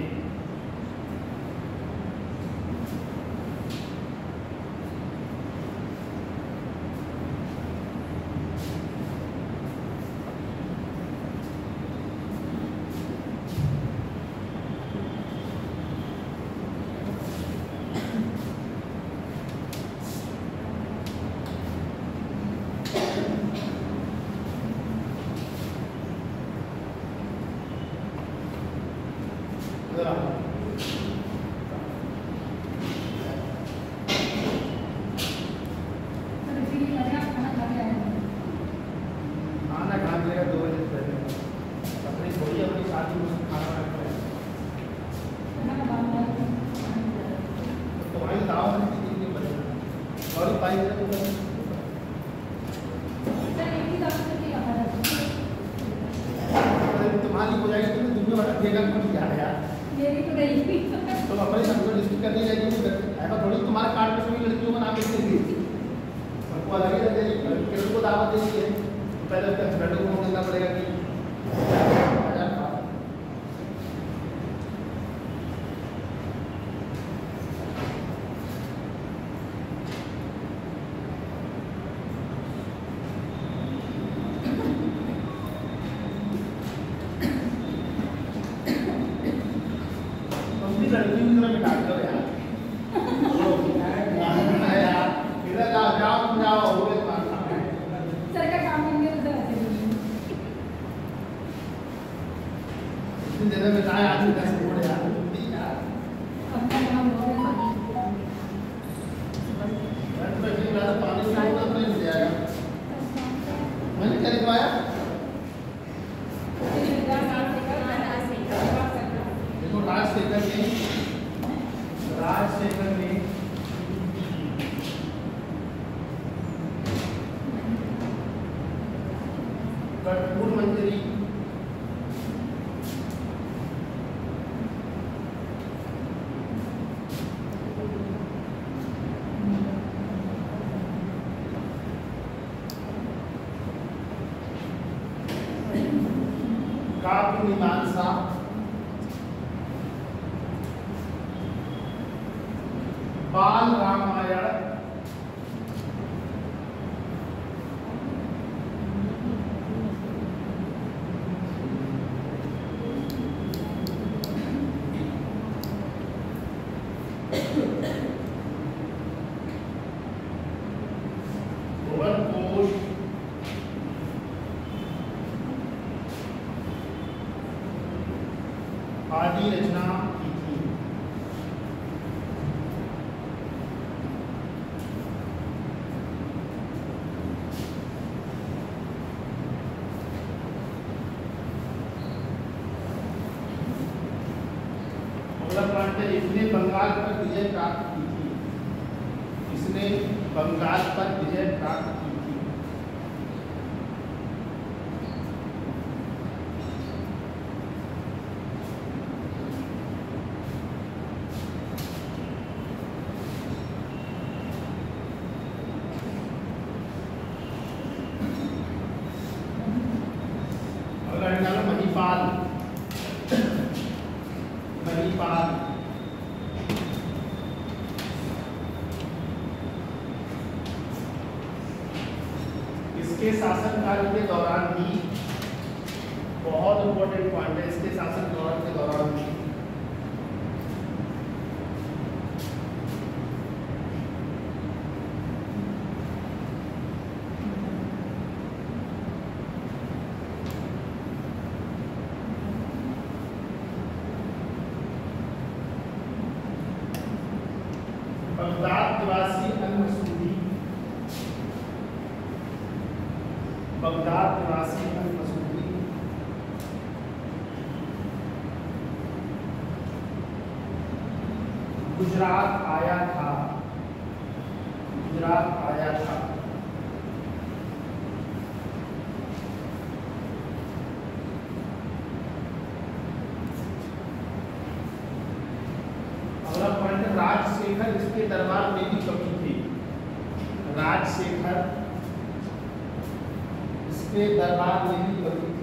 तुम्हारी हो जाएगी तुम्हें दुनिया भर रखिएगा कुछ याद है मेरी तो नहीं तो अपने सबको डिस्ट्रिक्ट करनी जाएगी ऐसा थोड़ी तुम्हारे कार्ड पे सभी लड़कियों का नाम लिख देंगे सबको अलग ही रख देंगे किसी को दावत देनी है पहले उसके हस्बैंड को फोन करना पड़ेगा कि पूर्व मंत्री काव्य मीमांसा बाल रामायण आदि रचना की थी। इसने बंगाल पर विजय प्राप्त की थी। इसने बंगाल पर विजय प्राप्त की थी। महीपाल महीपाल इसके शासनकाल के दौरान ही बहुत इंपॉर्टेंट पॉइंट है इसके शासन दौरान के दौरान ही बगदाद निवासी अल-मसूदी बगदाद निवासी अल-मसूदी गुजरात आया था, गुजरात आया था। अगला पॉइंट है राजशेखर इसके दरबार में भी कभी थे। राजशेखर इसके दरबार में भी कभी थे।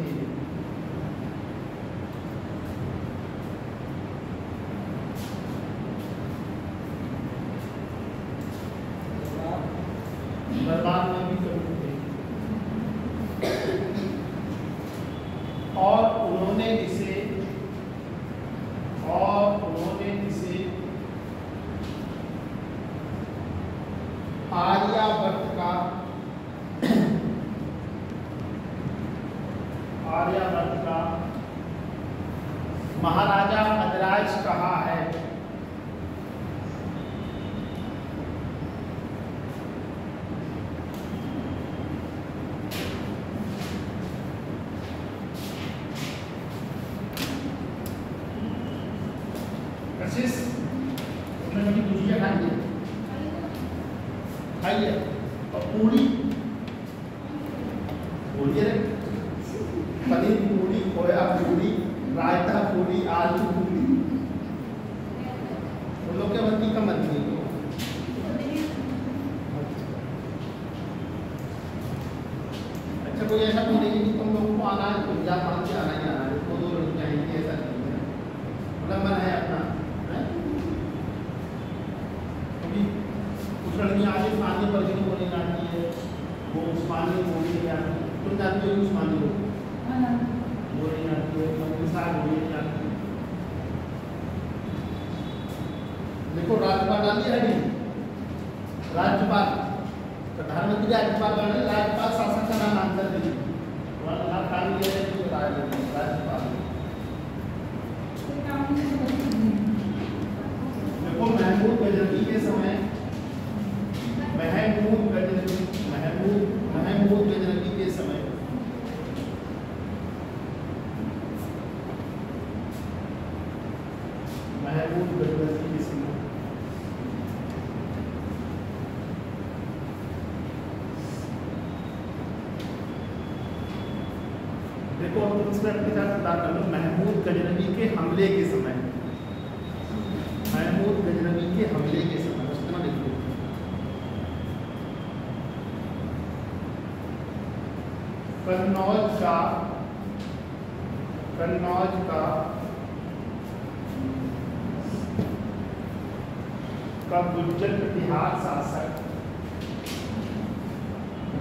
दरबार में भी कभी थे और उन्होंने इसे आर्यावर्त का महाराजा अजराज कहा है। कशिश तुमने कभी गुजिया खाई है? खाई है? और पूरी पूरी है, पनीर पूरी, खोया पूरी, रायता पूरी, आलू पूरी, उन लोग क्या बनती कम बनती है। अच्छा कोई ऐसा तो नहीं कि तुम लोगों को आना है तो या मान के आना ही आना है, तो दो लड़कियां हैं ऐसा नहीं है, मतलब मन है अपना है। अभी कुछ लड़कियां आगे उस्मानी वर्जन बोलने जाती है, वो उस्मानी बोलने जाती है, तुम जानती हो उस्मानी लोग बोलने जाती है, मदरसा बोलने जाती है। देखो राज्यपाल डाली है नहीं, राज्यपाल प्रधानमंत्री राज्यपाल बने, राज्यपाल शासन का नाम आंसर दीजिए, राज्यपाल। देखो महमूद गजनवी के समय, महमूद गजनवी के समय देखो इसमें अपने साथ बता कर लो, महमूद गजनवी के हमले के समय, महमूद गजनवी के हमले के समय उसमें लिख लो। कन्नौज का गुज्जर प्रतिहार शासक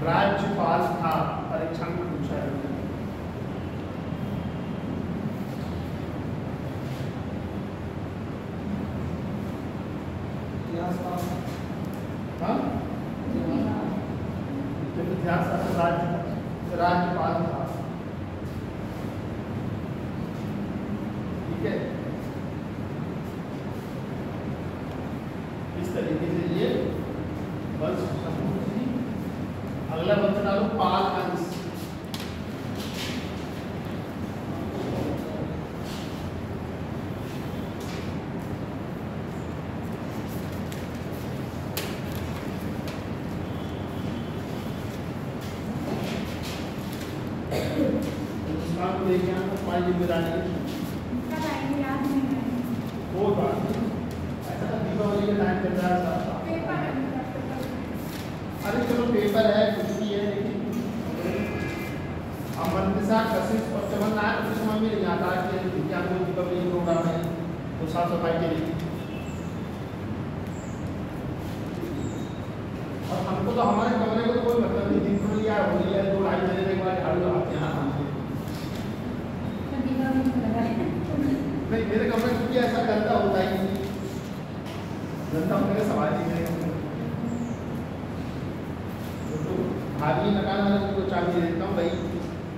राज्यपाल था। परीक्षा में पूछा है। राज्यपाल था, ठीक है। इस तरीके से ये वंश समूह थी। अगला वंश डालो पाल वंश। जिम्मेदारी हो ऐसा तो दीपावली का टाइम चल रहा है। अरे चलो पेपर है कुछ भी है, लेकिन मंदिसा कशिश और चमन नायक कुछ समझ में नहीं आता कि क्या कोई दीपावली प्रोग्राम है तो साफ सफाई के लिए। और हमको तो हमारे कमरे को कोई मतलब नहीं, दीपावली या होली है 2-2.5 महीने के बाद झाड़ू लगाते हैं। नहीं मेरे कमरे में ऐसा गंदा होता ही नहीं, गंदा होने का सवाल ही नहीं। तो भाभी लगाने वाले को चाबी देता हूँ भाई,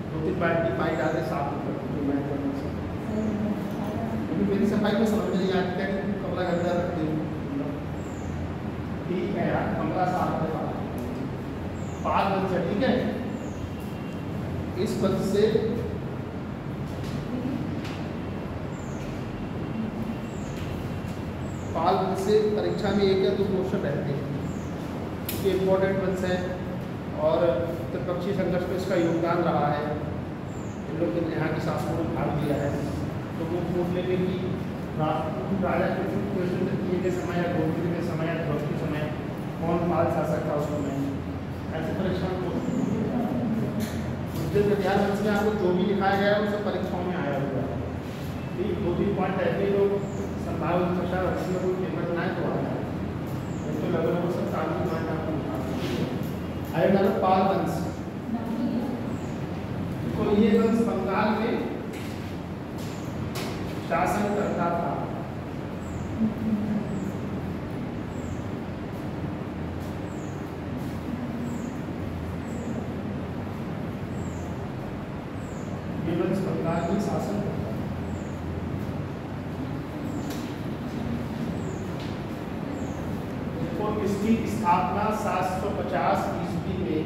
2-3 बाल्टी पानी डाल के साफ करती हूँ मैं। क्योंकि मेरी सफाई में समझ में नहीं आती है कि कमरा गंदा रखती हूँ। ठीक है यार, कमरा साफ है, पाल बन से, ठीक है। इस पद से पाल से परीक्षा में 1 या 2 क्वेश्चन रहते हैं, ये इम्पोर्टेंट वंस है और त्रिपक्षीय संघर्ष में इसका योगदान रहा है। इन लोग यहाँ की शासकों ने भाग लिया है, तो वो पूछ लेंगे कि राजा कृष्ण के समय या द्रौपदी के समय या द्रौपदी के समय कौन पाल शासक था उस समय, ऐसे परीक्षा में उज्जैन विद्याल वंश में आपको जो भी लिखाया गया है वो सब परीक्षाओं में आया हुआ है। ठीक 2-3 पॉइंट ऐसे लोग संभाव भाषा रस्सी में कोई फेमस बनाए तो आ जाए, तो लग रहा है सब कानून पॉइंट आपको लिखा आए ना। पाल वंश, तो ये वंश बंगाल में शासन करता था। ये वंश बंगाल में शासन करता था। देखो इसकी स्थापना 750 ईस्वी में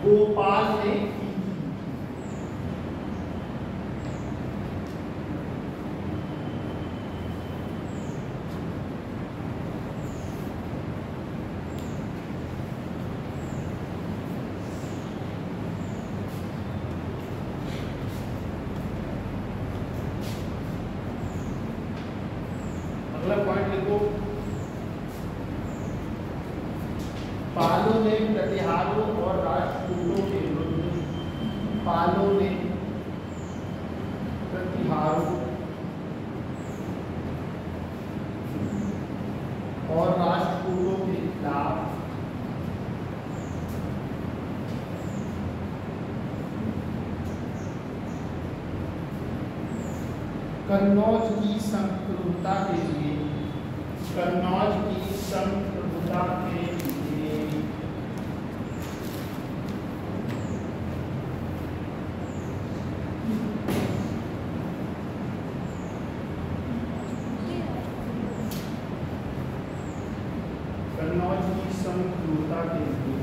गोपाल ने की। अगला पॉइंट लिखो, पालों ने प्रतिहारों और राष्ट्रकूटों के विरुद्ध, पालों ने प्रतिहारों और राष्ट्रकूटों के खिलाफ कन्नौज की संप्रभुता के लिए, कन्नौज की संप्रभुता के लिए कन्नौज की संप्रभुता के लिए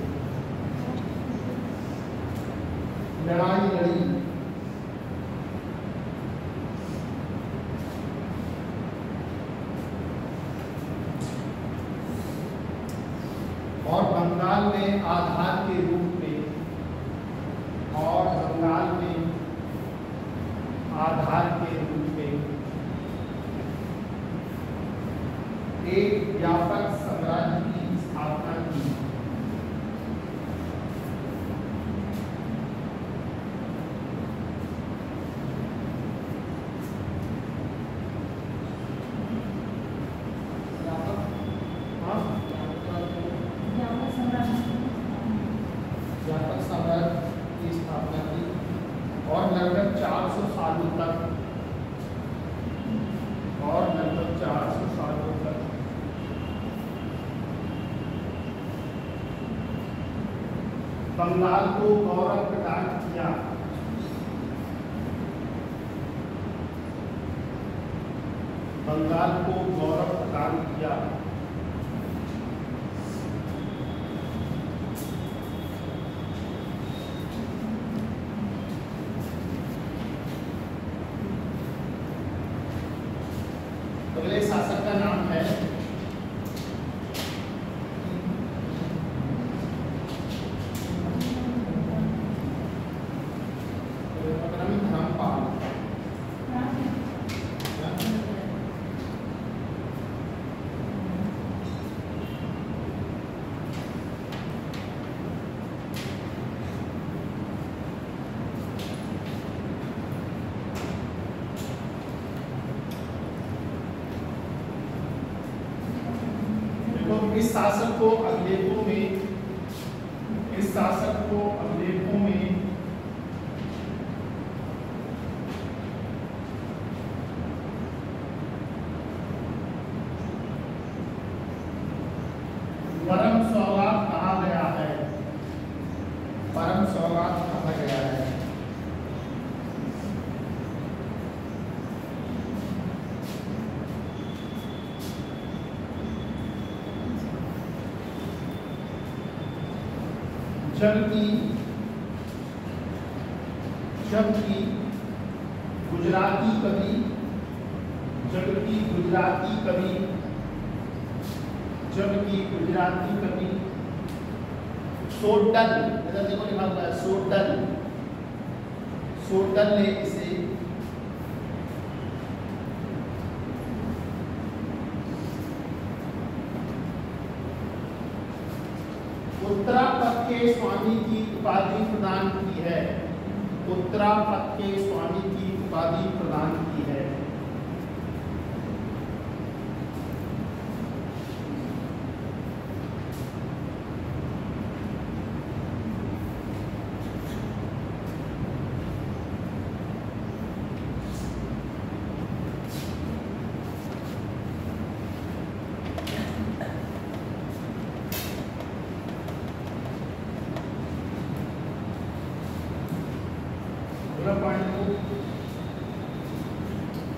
लड़ाई लड़ी। और बंगाल में आधार के रूप में, और बंगाल में आधार के रूप में एक व्यापक साम्राज्य की स्थापना की। व्यापक साम्राज्य की स्थापना की और लगभग 400 सालों तक, और लगभग 400 सालों तक बंगाल को गौरव प्रदान किया। बंगाल को गौरव प्रदान किया। अगले शासक का नाम है धर्मपाल। इस शासक को अभिलेखों में, इस शासक को अभिलेखों में परम सौगात कहा गया है, परम सौगात कहा गया है। जबकि गुजराती कवि सोडल, इधर देखो लिखा हुआ है सोडल ने इसे उत्तरापद के स्वामी की उपाधि प्रदान की है। उत्तरापद के स्वामी की उपाधि प्रदान की है।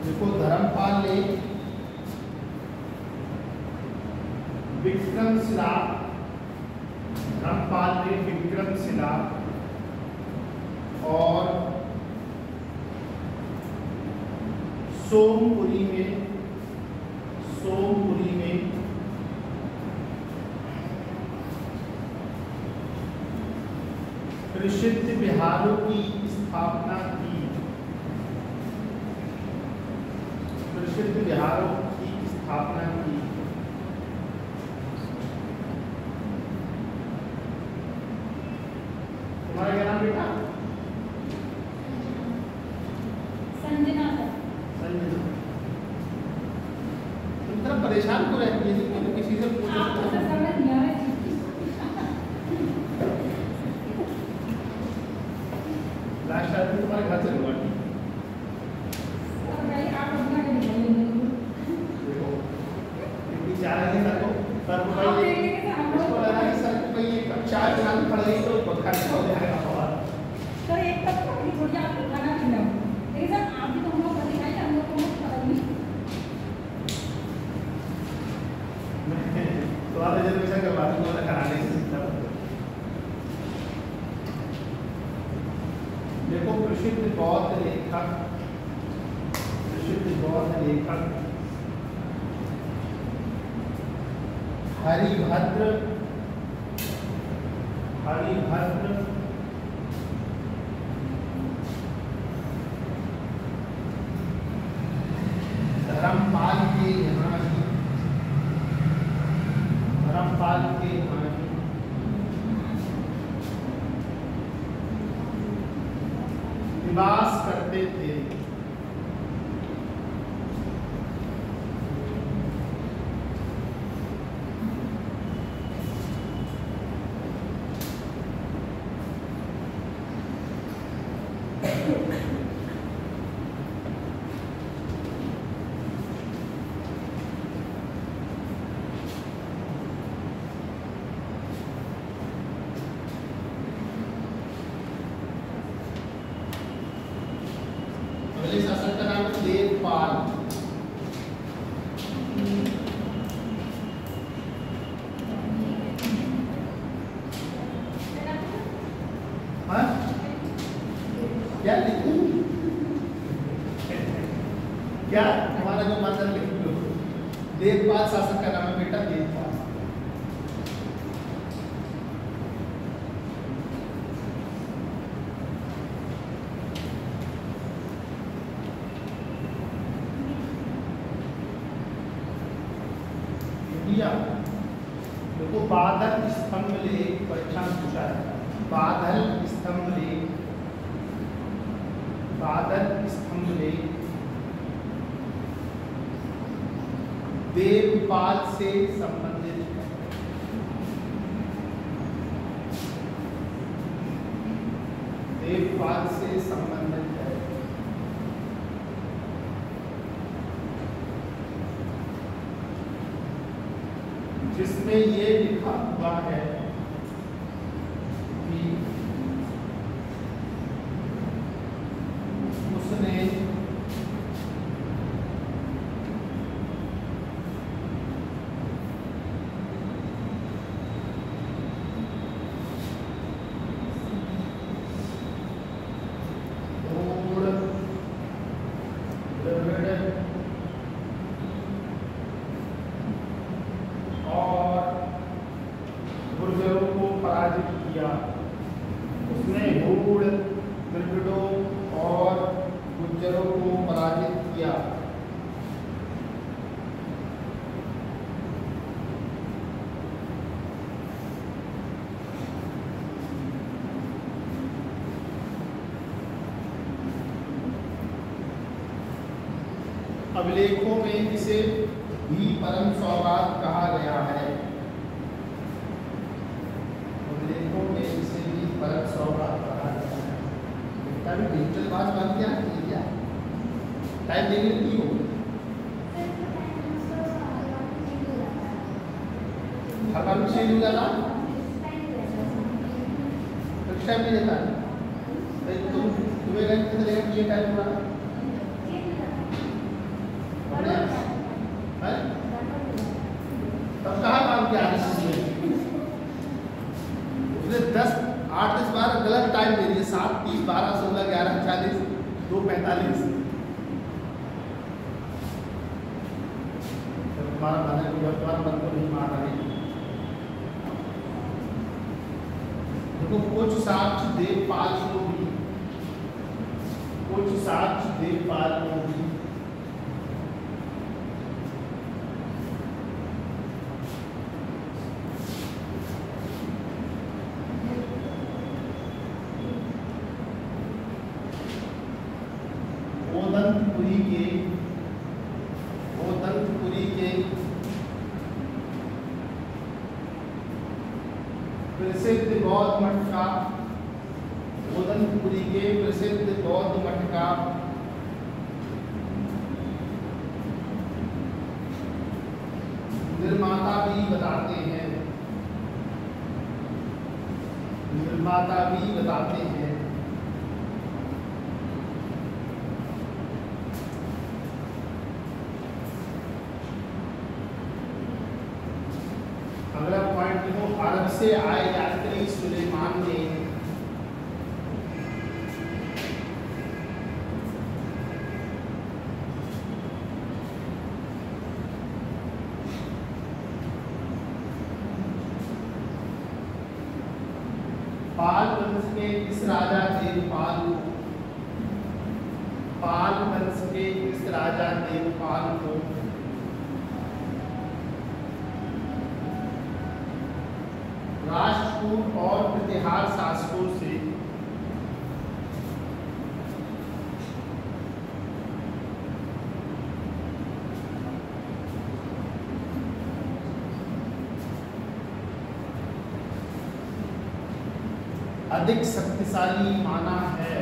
देखो धर्मपाल ने विक्रमशिला और सोमपुरी में प्रसिद्ध विहारों की स्थापना की। तुम्हारा क्या नाम बेटा? संजना। तुम तरह परेशान क्यों रहती है? किसी से पूछो। लास्ट टाइम तुम्हारे घर से लूंगा। देखो इतनी चाह रही सर को भाई इसको लगा कि सर को भाई एक चाय बनानी पड़ गई तो पक्का नहीं हो जाएगा सवाल। सर एक कप थोड़ी थोड़ी आपको खाना खिलाओ, लेकिन सर आप भी तो हम लोग बताइए, हम लोग को मत कराइए। तो आप रिजर्वेशन करवा दूंगा ना कराने से सीखता। देखो प्रसिद्ध बौद्ध लेखक हरिभद्र धर्मपाल के यहाँ निवास करते थे। पहले शासक का नाम देवपाल। हाँ क्या लिखूं? क्या हमारा जो मंत्र लिख लो। देवपाल शासक का नाम है बेटा, देवपाल। देखो बादल स्तंभ लेख परीक्षा में पूछा है। बादल स्तंभ लेख देवपाल से संबंधित है। देवपाल से संबंधित है। जिसमें ये लिखा हुआ है कि उसने गुर्जरों को पराजित किया। उसने हूण, त्रिपिटों और गुर्जरों को पराजित किया। अभिलेखों में इसे भी परम सौगात कहा गया है। अभिलेखों में इसे भी परम सौगात कहा गया है। इतना भी डिजिटल बात बन गया है क्या? टाइम देने की हो हर बार में चेंज हो जाता टाइम नहीं देता तुम्हें कितने ये टाइम पूरा तब कहा काम किया उसने 8-10 बार गलत टाइम दे दिए। 7, 30, 12, 16, 11, 40, 2, 45। तुम्हारा खाने को वर्तमान बंद को नहीं मार रहे। देखो कुछ साक्ष देवपाल को भी ओदंतपुरी के प्रसिद्ध बौद्ध मठ का निर्माता भी बताते हैं। अगला पॉइंट देखो, अरब से आए यात्री सुलेमान ने पाल वंश के किस राजा देवपाल को राष्ट्रकूट और प्रतिहार शासकों से अधिक शक्तिशाली माना है।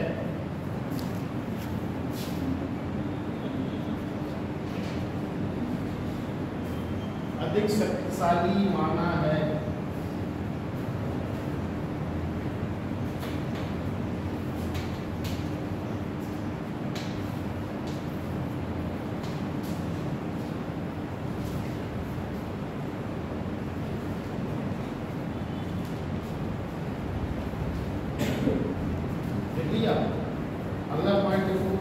अगला पॉइंट देखो,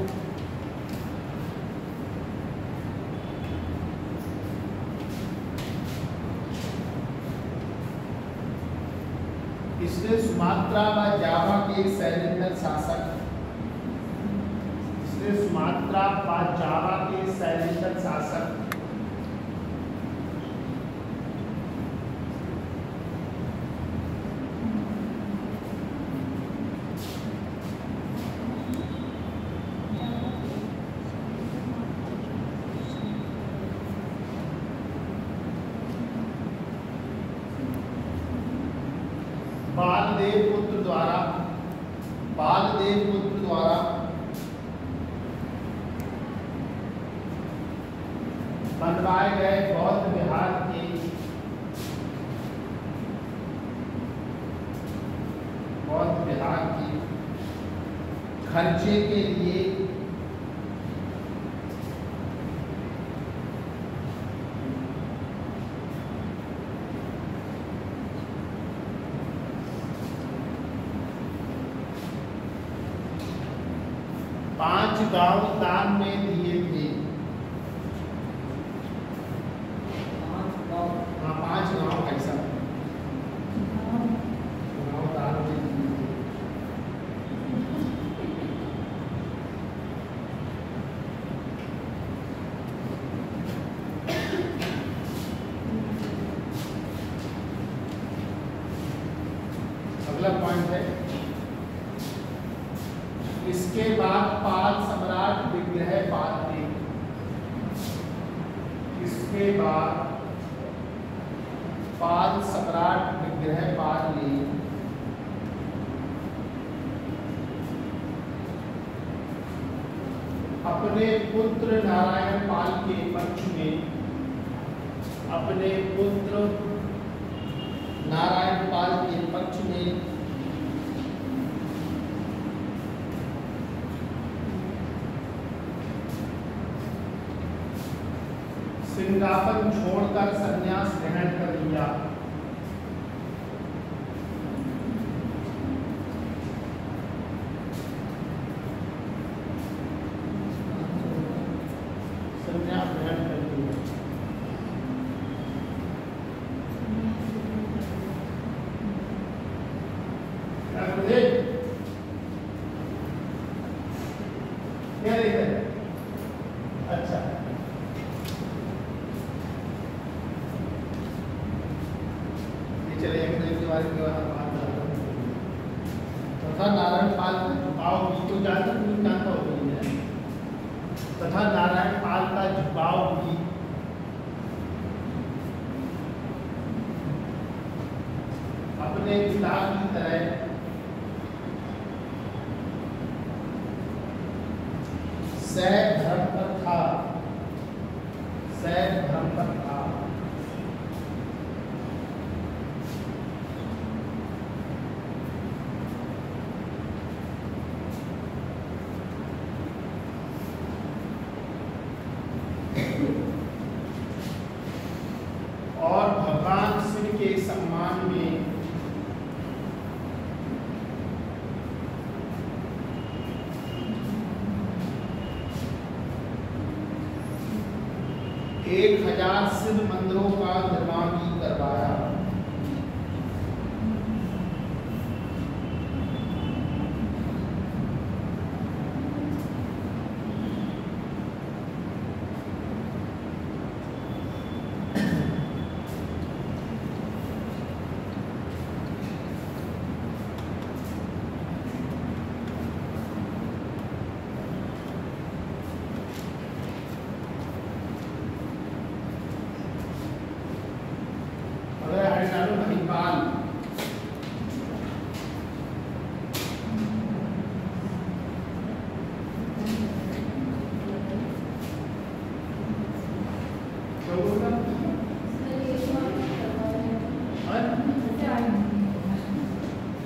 इसने सुमात्रा व जावा के शैलेंद्र शासक बालदेव पुत्र द्वारा बनवाए गए बौद्ध विहार के खर्चे के लिए पांच गांव दान में दिए थे। 5 गांव कैसा अगला पॉइंट है, इसके बाद पाल सम्राट विग्रह पाल ले। इसके बाद पाल सम्राट विग्रह पाल ले। अपने पुत्र नारायण पाल के पक्ष में, अपने पुत्र नारायण पाल के पक्ष में सिंगापन छोड़कर संन्यास ग्रहण कर लिया। संन्यास ग्रहण कर लिया। क्या देख रहे? अच्छा, तथा नारायण पाल झुकाव भी तो जानता होती है, तथा नारायण पाल का झुकाव भी अपने पिता की तरह सैव धर्म पर था, सैव धर्म पर था। और भगवान शिव के सम्मान में एक 1000 शिव मंदिरों का निर्माण भी करवाया।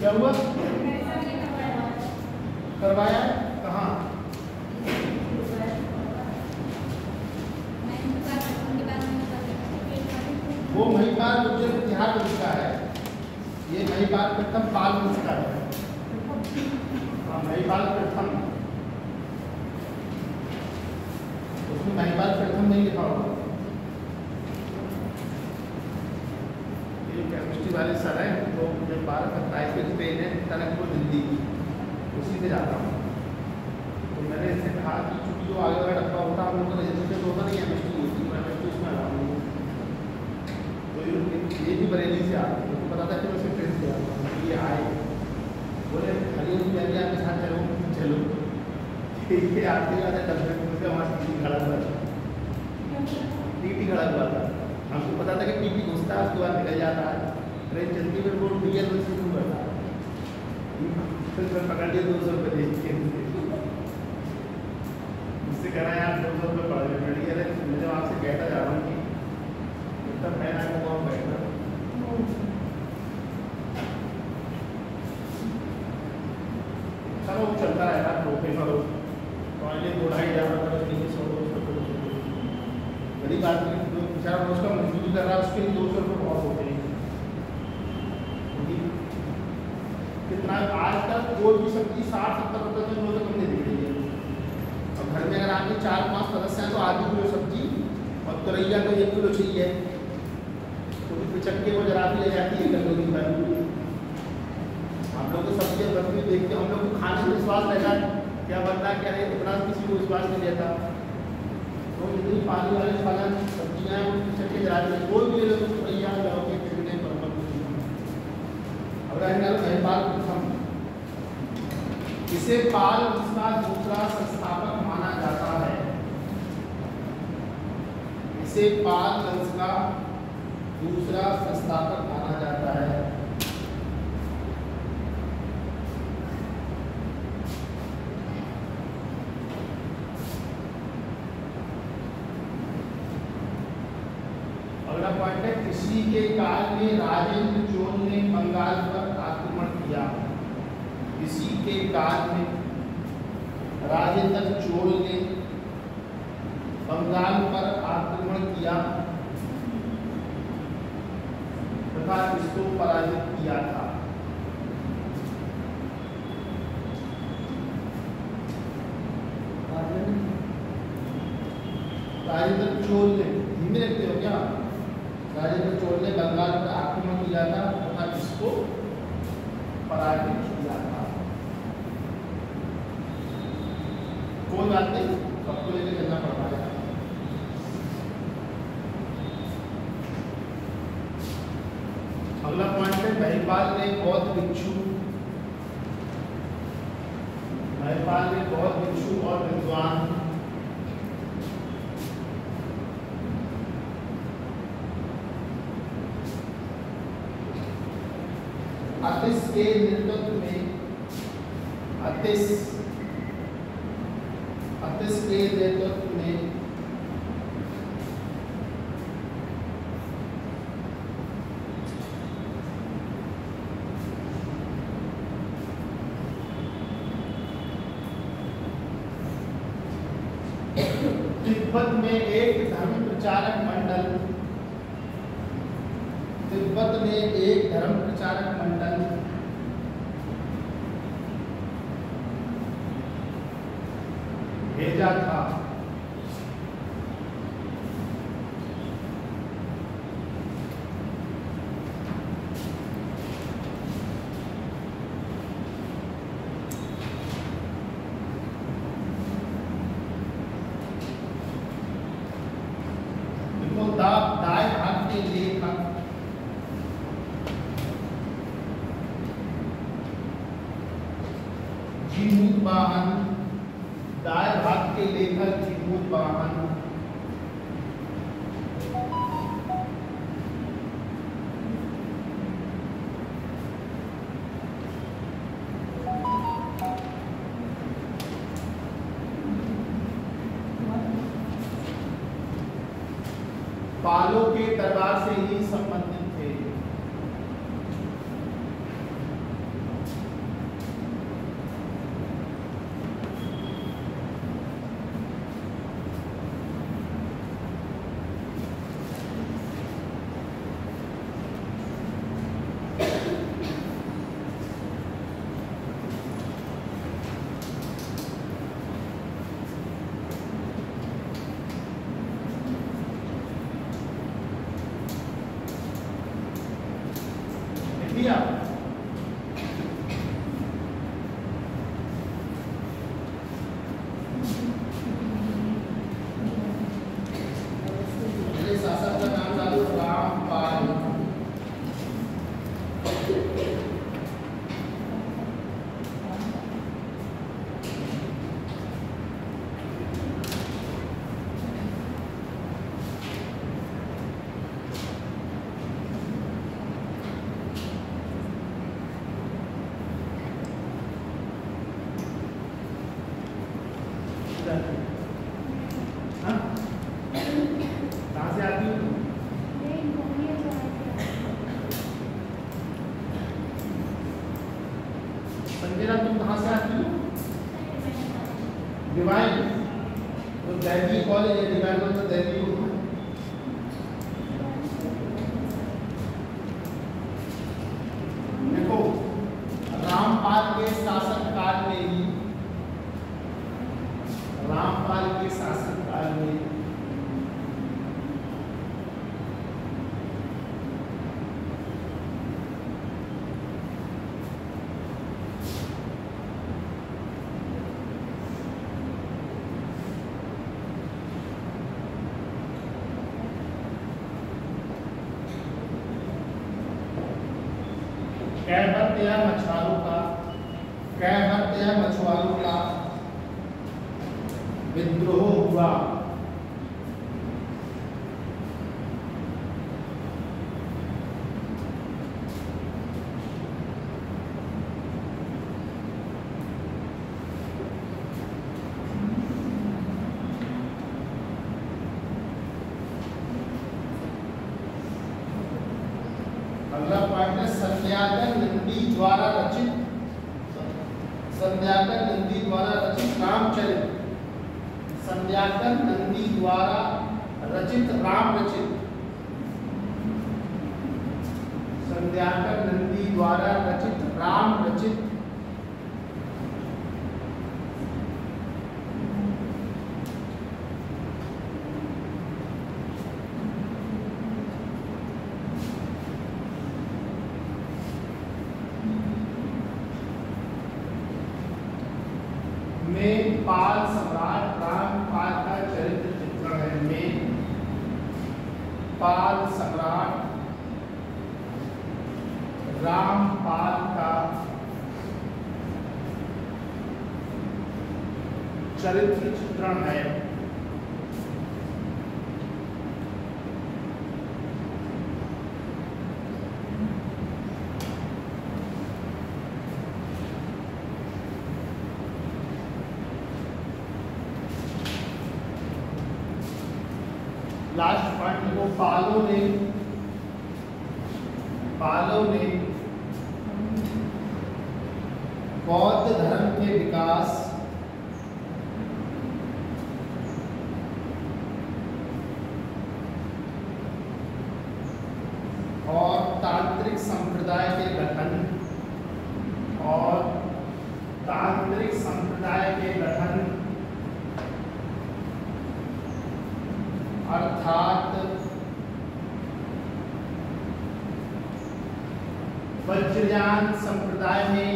क्या हुआ? करवाया कहाँ? वो महिपाल गुर्जर इतिहास में लिखा है। ये महिपाल प्रथम पाल वंश का है। हाँ, महिपाल प्रथम, उसमें महिपाल प्रथम नहीं लिखा होगा। केमिस्ट्री वाले सर हैं, तो मुझे 12:27 की ट्रेन है टनकपुर दिल्ली की, उसी से जाता हूँ। तो मैंने इससे कहा कि चूँकि जो आगे वाला डब्बा होता है हम लोग का रजिस्ट्रेशन होता नहीं, केमिस्ट्री होती है, मैं उसमें आ रहा हूँ। तो ये भी बरेली से आता है, तो पता था कि मैं उसे ट्रेन से आता हूँ। ये आए बोले हरिओम प्यारिया के साथ चलो चलो, ठीक है। आते आते डब्बे में से वहाँ टीटी खड़ा हुआ था, टीटी खड़ा हुआ था। हमको पता था कि टीटी घुसता है उसके बाद निकल जाता है। ट्रेन चलती हुई रोड डीएल में शुरू करता है, फिर पकड़ लिया 200 रुपये दे के। मुझसे कह रहा है यार 200 रुपये पड़ गए। मैं अरे मैं जब आपसे कहता जा रहा हूँ कि इतना फैन है तो कौन बैठना। चलो चलता रहेगा, प्रोफेसर हो टॉयलेट 2-2.5 हज़ार बड़ी बात नहीं। जो बेचारा उसका मजदूरी कर रहा है उसके लिए 200 रुपये बहुत होते हैं। कितना आज तक कोई भी सब्जी 60-70 रुपये में कम नहीं दिख रही है। और घर में अगर आपके 4-5 सदस्य हैं तो आधी किलो सब्जी और तुरैया को 1 किलो चाहिए, तो पिचक के वो जरा भी ले जाती है कटोरी भर। हम लोग तो सब्जियाँ बनती देखते हम लोग को खाने में विश्वास रहता है, क्या बनता है क्या नहीं, इतना किसी को विश्वास नहीं रहता। तो जितनी पानी वाले फलन सब्जियाँ हैं वो पिचक के जरा भी कोई भी ले लो तो तुरैया जाओगे कितने पर। अब महिपाल प्रथम, इसे पाल वंश का दूसरा संस्थापक माना जाता है। इसे पाल वंश का दूसरा संस्थापक माना जाता है। अगला पॉइंट है, इसी के काल में राजेंद्र चोल ने बंगाल पर आक्रमण किया। इसी के काल में राजेंद्र चोल ने बंगाल पर आक्रमण किया तथा इसको पराजित किया था। राजेंद्र चोल ने, हिंदी लिखते हो क्या? राजेंद्र चोल ने बंगाल पर आक्रमण किया था तथा इसको पराजित किया था। कोई बात नहीं, सबको लेकर चलना पड़ता है। अगला पॉइंट है, महिपाल ने बौद्ध भिक्षु और विद्वान अतिश के नेतृत्व में तिब्बत में एक धर्म प्रचारक मंडल भेजा था। दाएं भाग के लेखक जीमूतवाहन, दाएं भाग के लेखक जीमूतवाहन पालों के दरबार से ही संबंधित थे। शासक का नाम डालो, रामपाल। कहाँ से आती हो? संजना, तुम कहाँ से आती हो? डिवाइन। तो दैवी कॉलेज है, डिवाइन तो दैवी हो। देखो, रामपाल के शासनकाल में ही, रामपाल के शासनकाल में कैबर्त या मछुआरों का विद्रोह हुआ। अगला पॉइंट है सत्याग्रह नंदी द्वारा रचित रामचरित। सत्याग्रह नंदी द्वारा रचित रामचरित। सत्याग्रह नंदी द्वारा रचित रामचरित में पाल सम्राट रामपाल का चरित्र चित्रण है। में पाल सम्राट रामपाल का चरित्र चित्रण है। लास्ट पॉइंट को पालों ने बौद्ध धर्म के विकास और तांत्रिक संप्रदाय के गठन अर्थात वज्रयान संप्रदाय में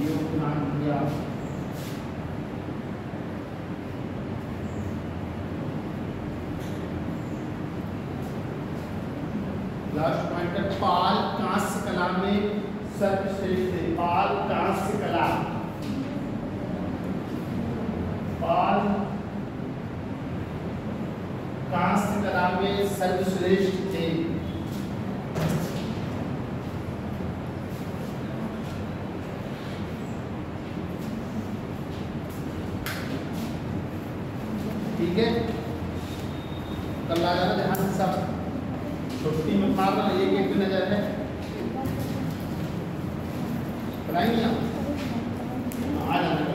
योगदान दिया। लास्ट पॉइंट है पाल कांस्य कला में सर्वश्रेष्ठ थे। पाल कांस्य कला में सर्वश्रेष्ठ थे। ठीक है, कल आ जाना ध्यान से सब। छुट्टी में मारना एक भी नजर है बनाएंगे आप आ जाना।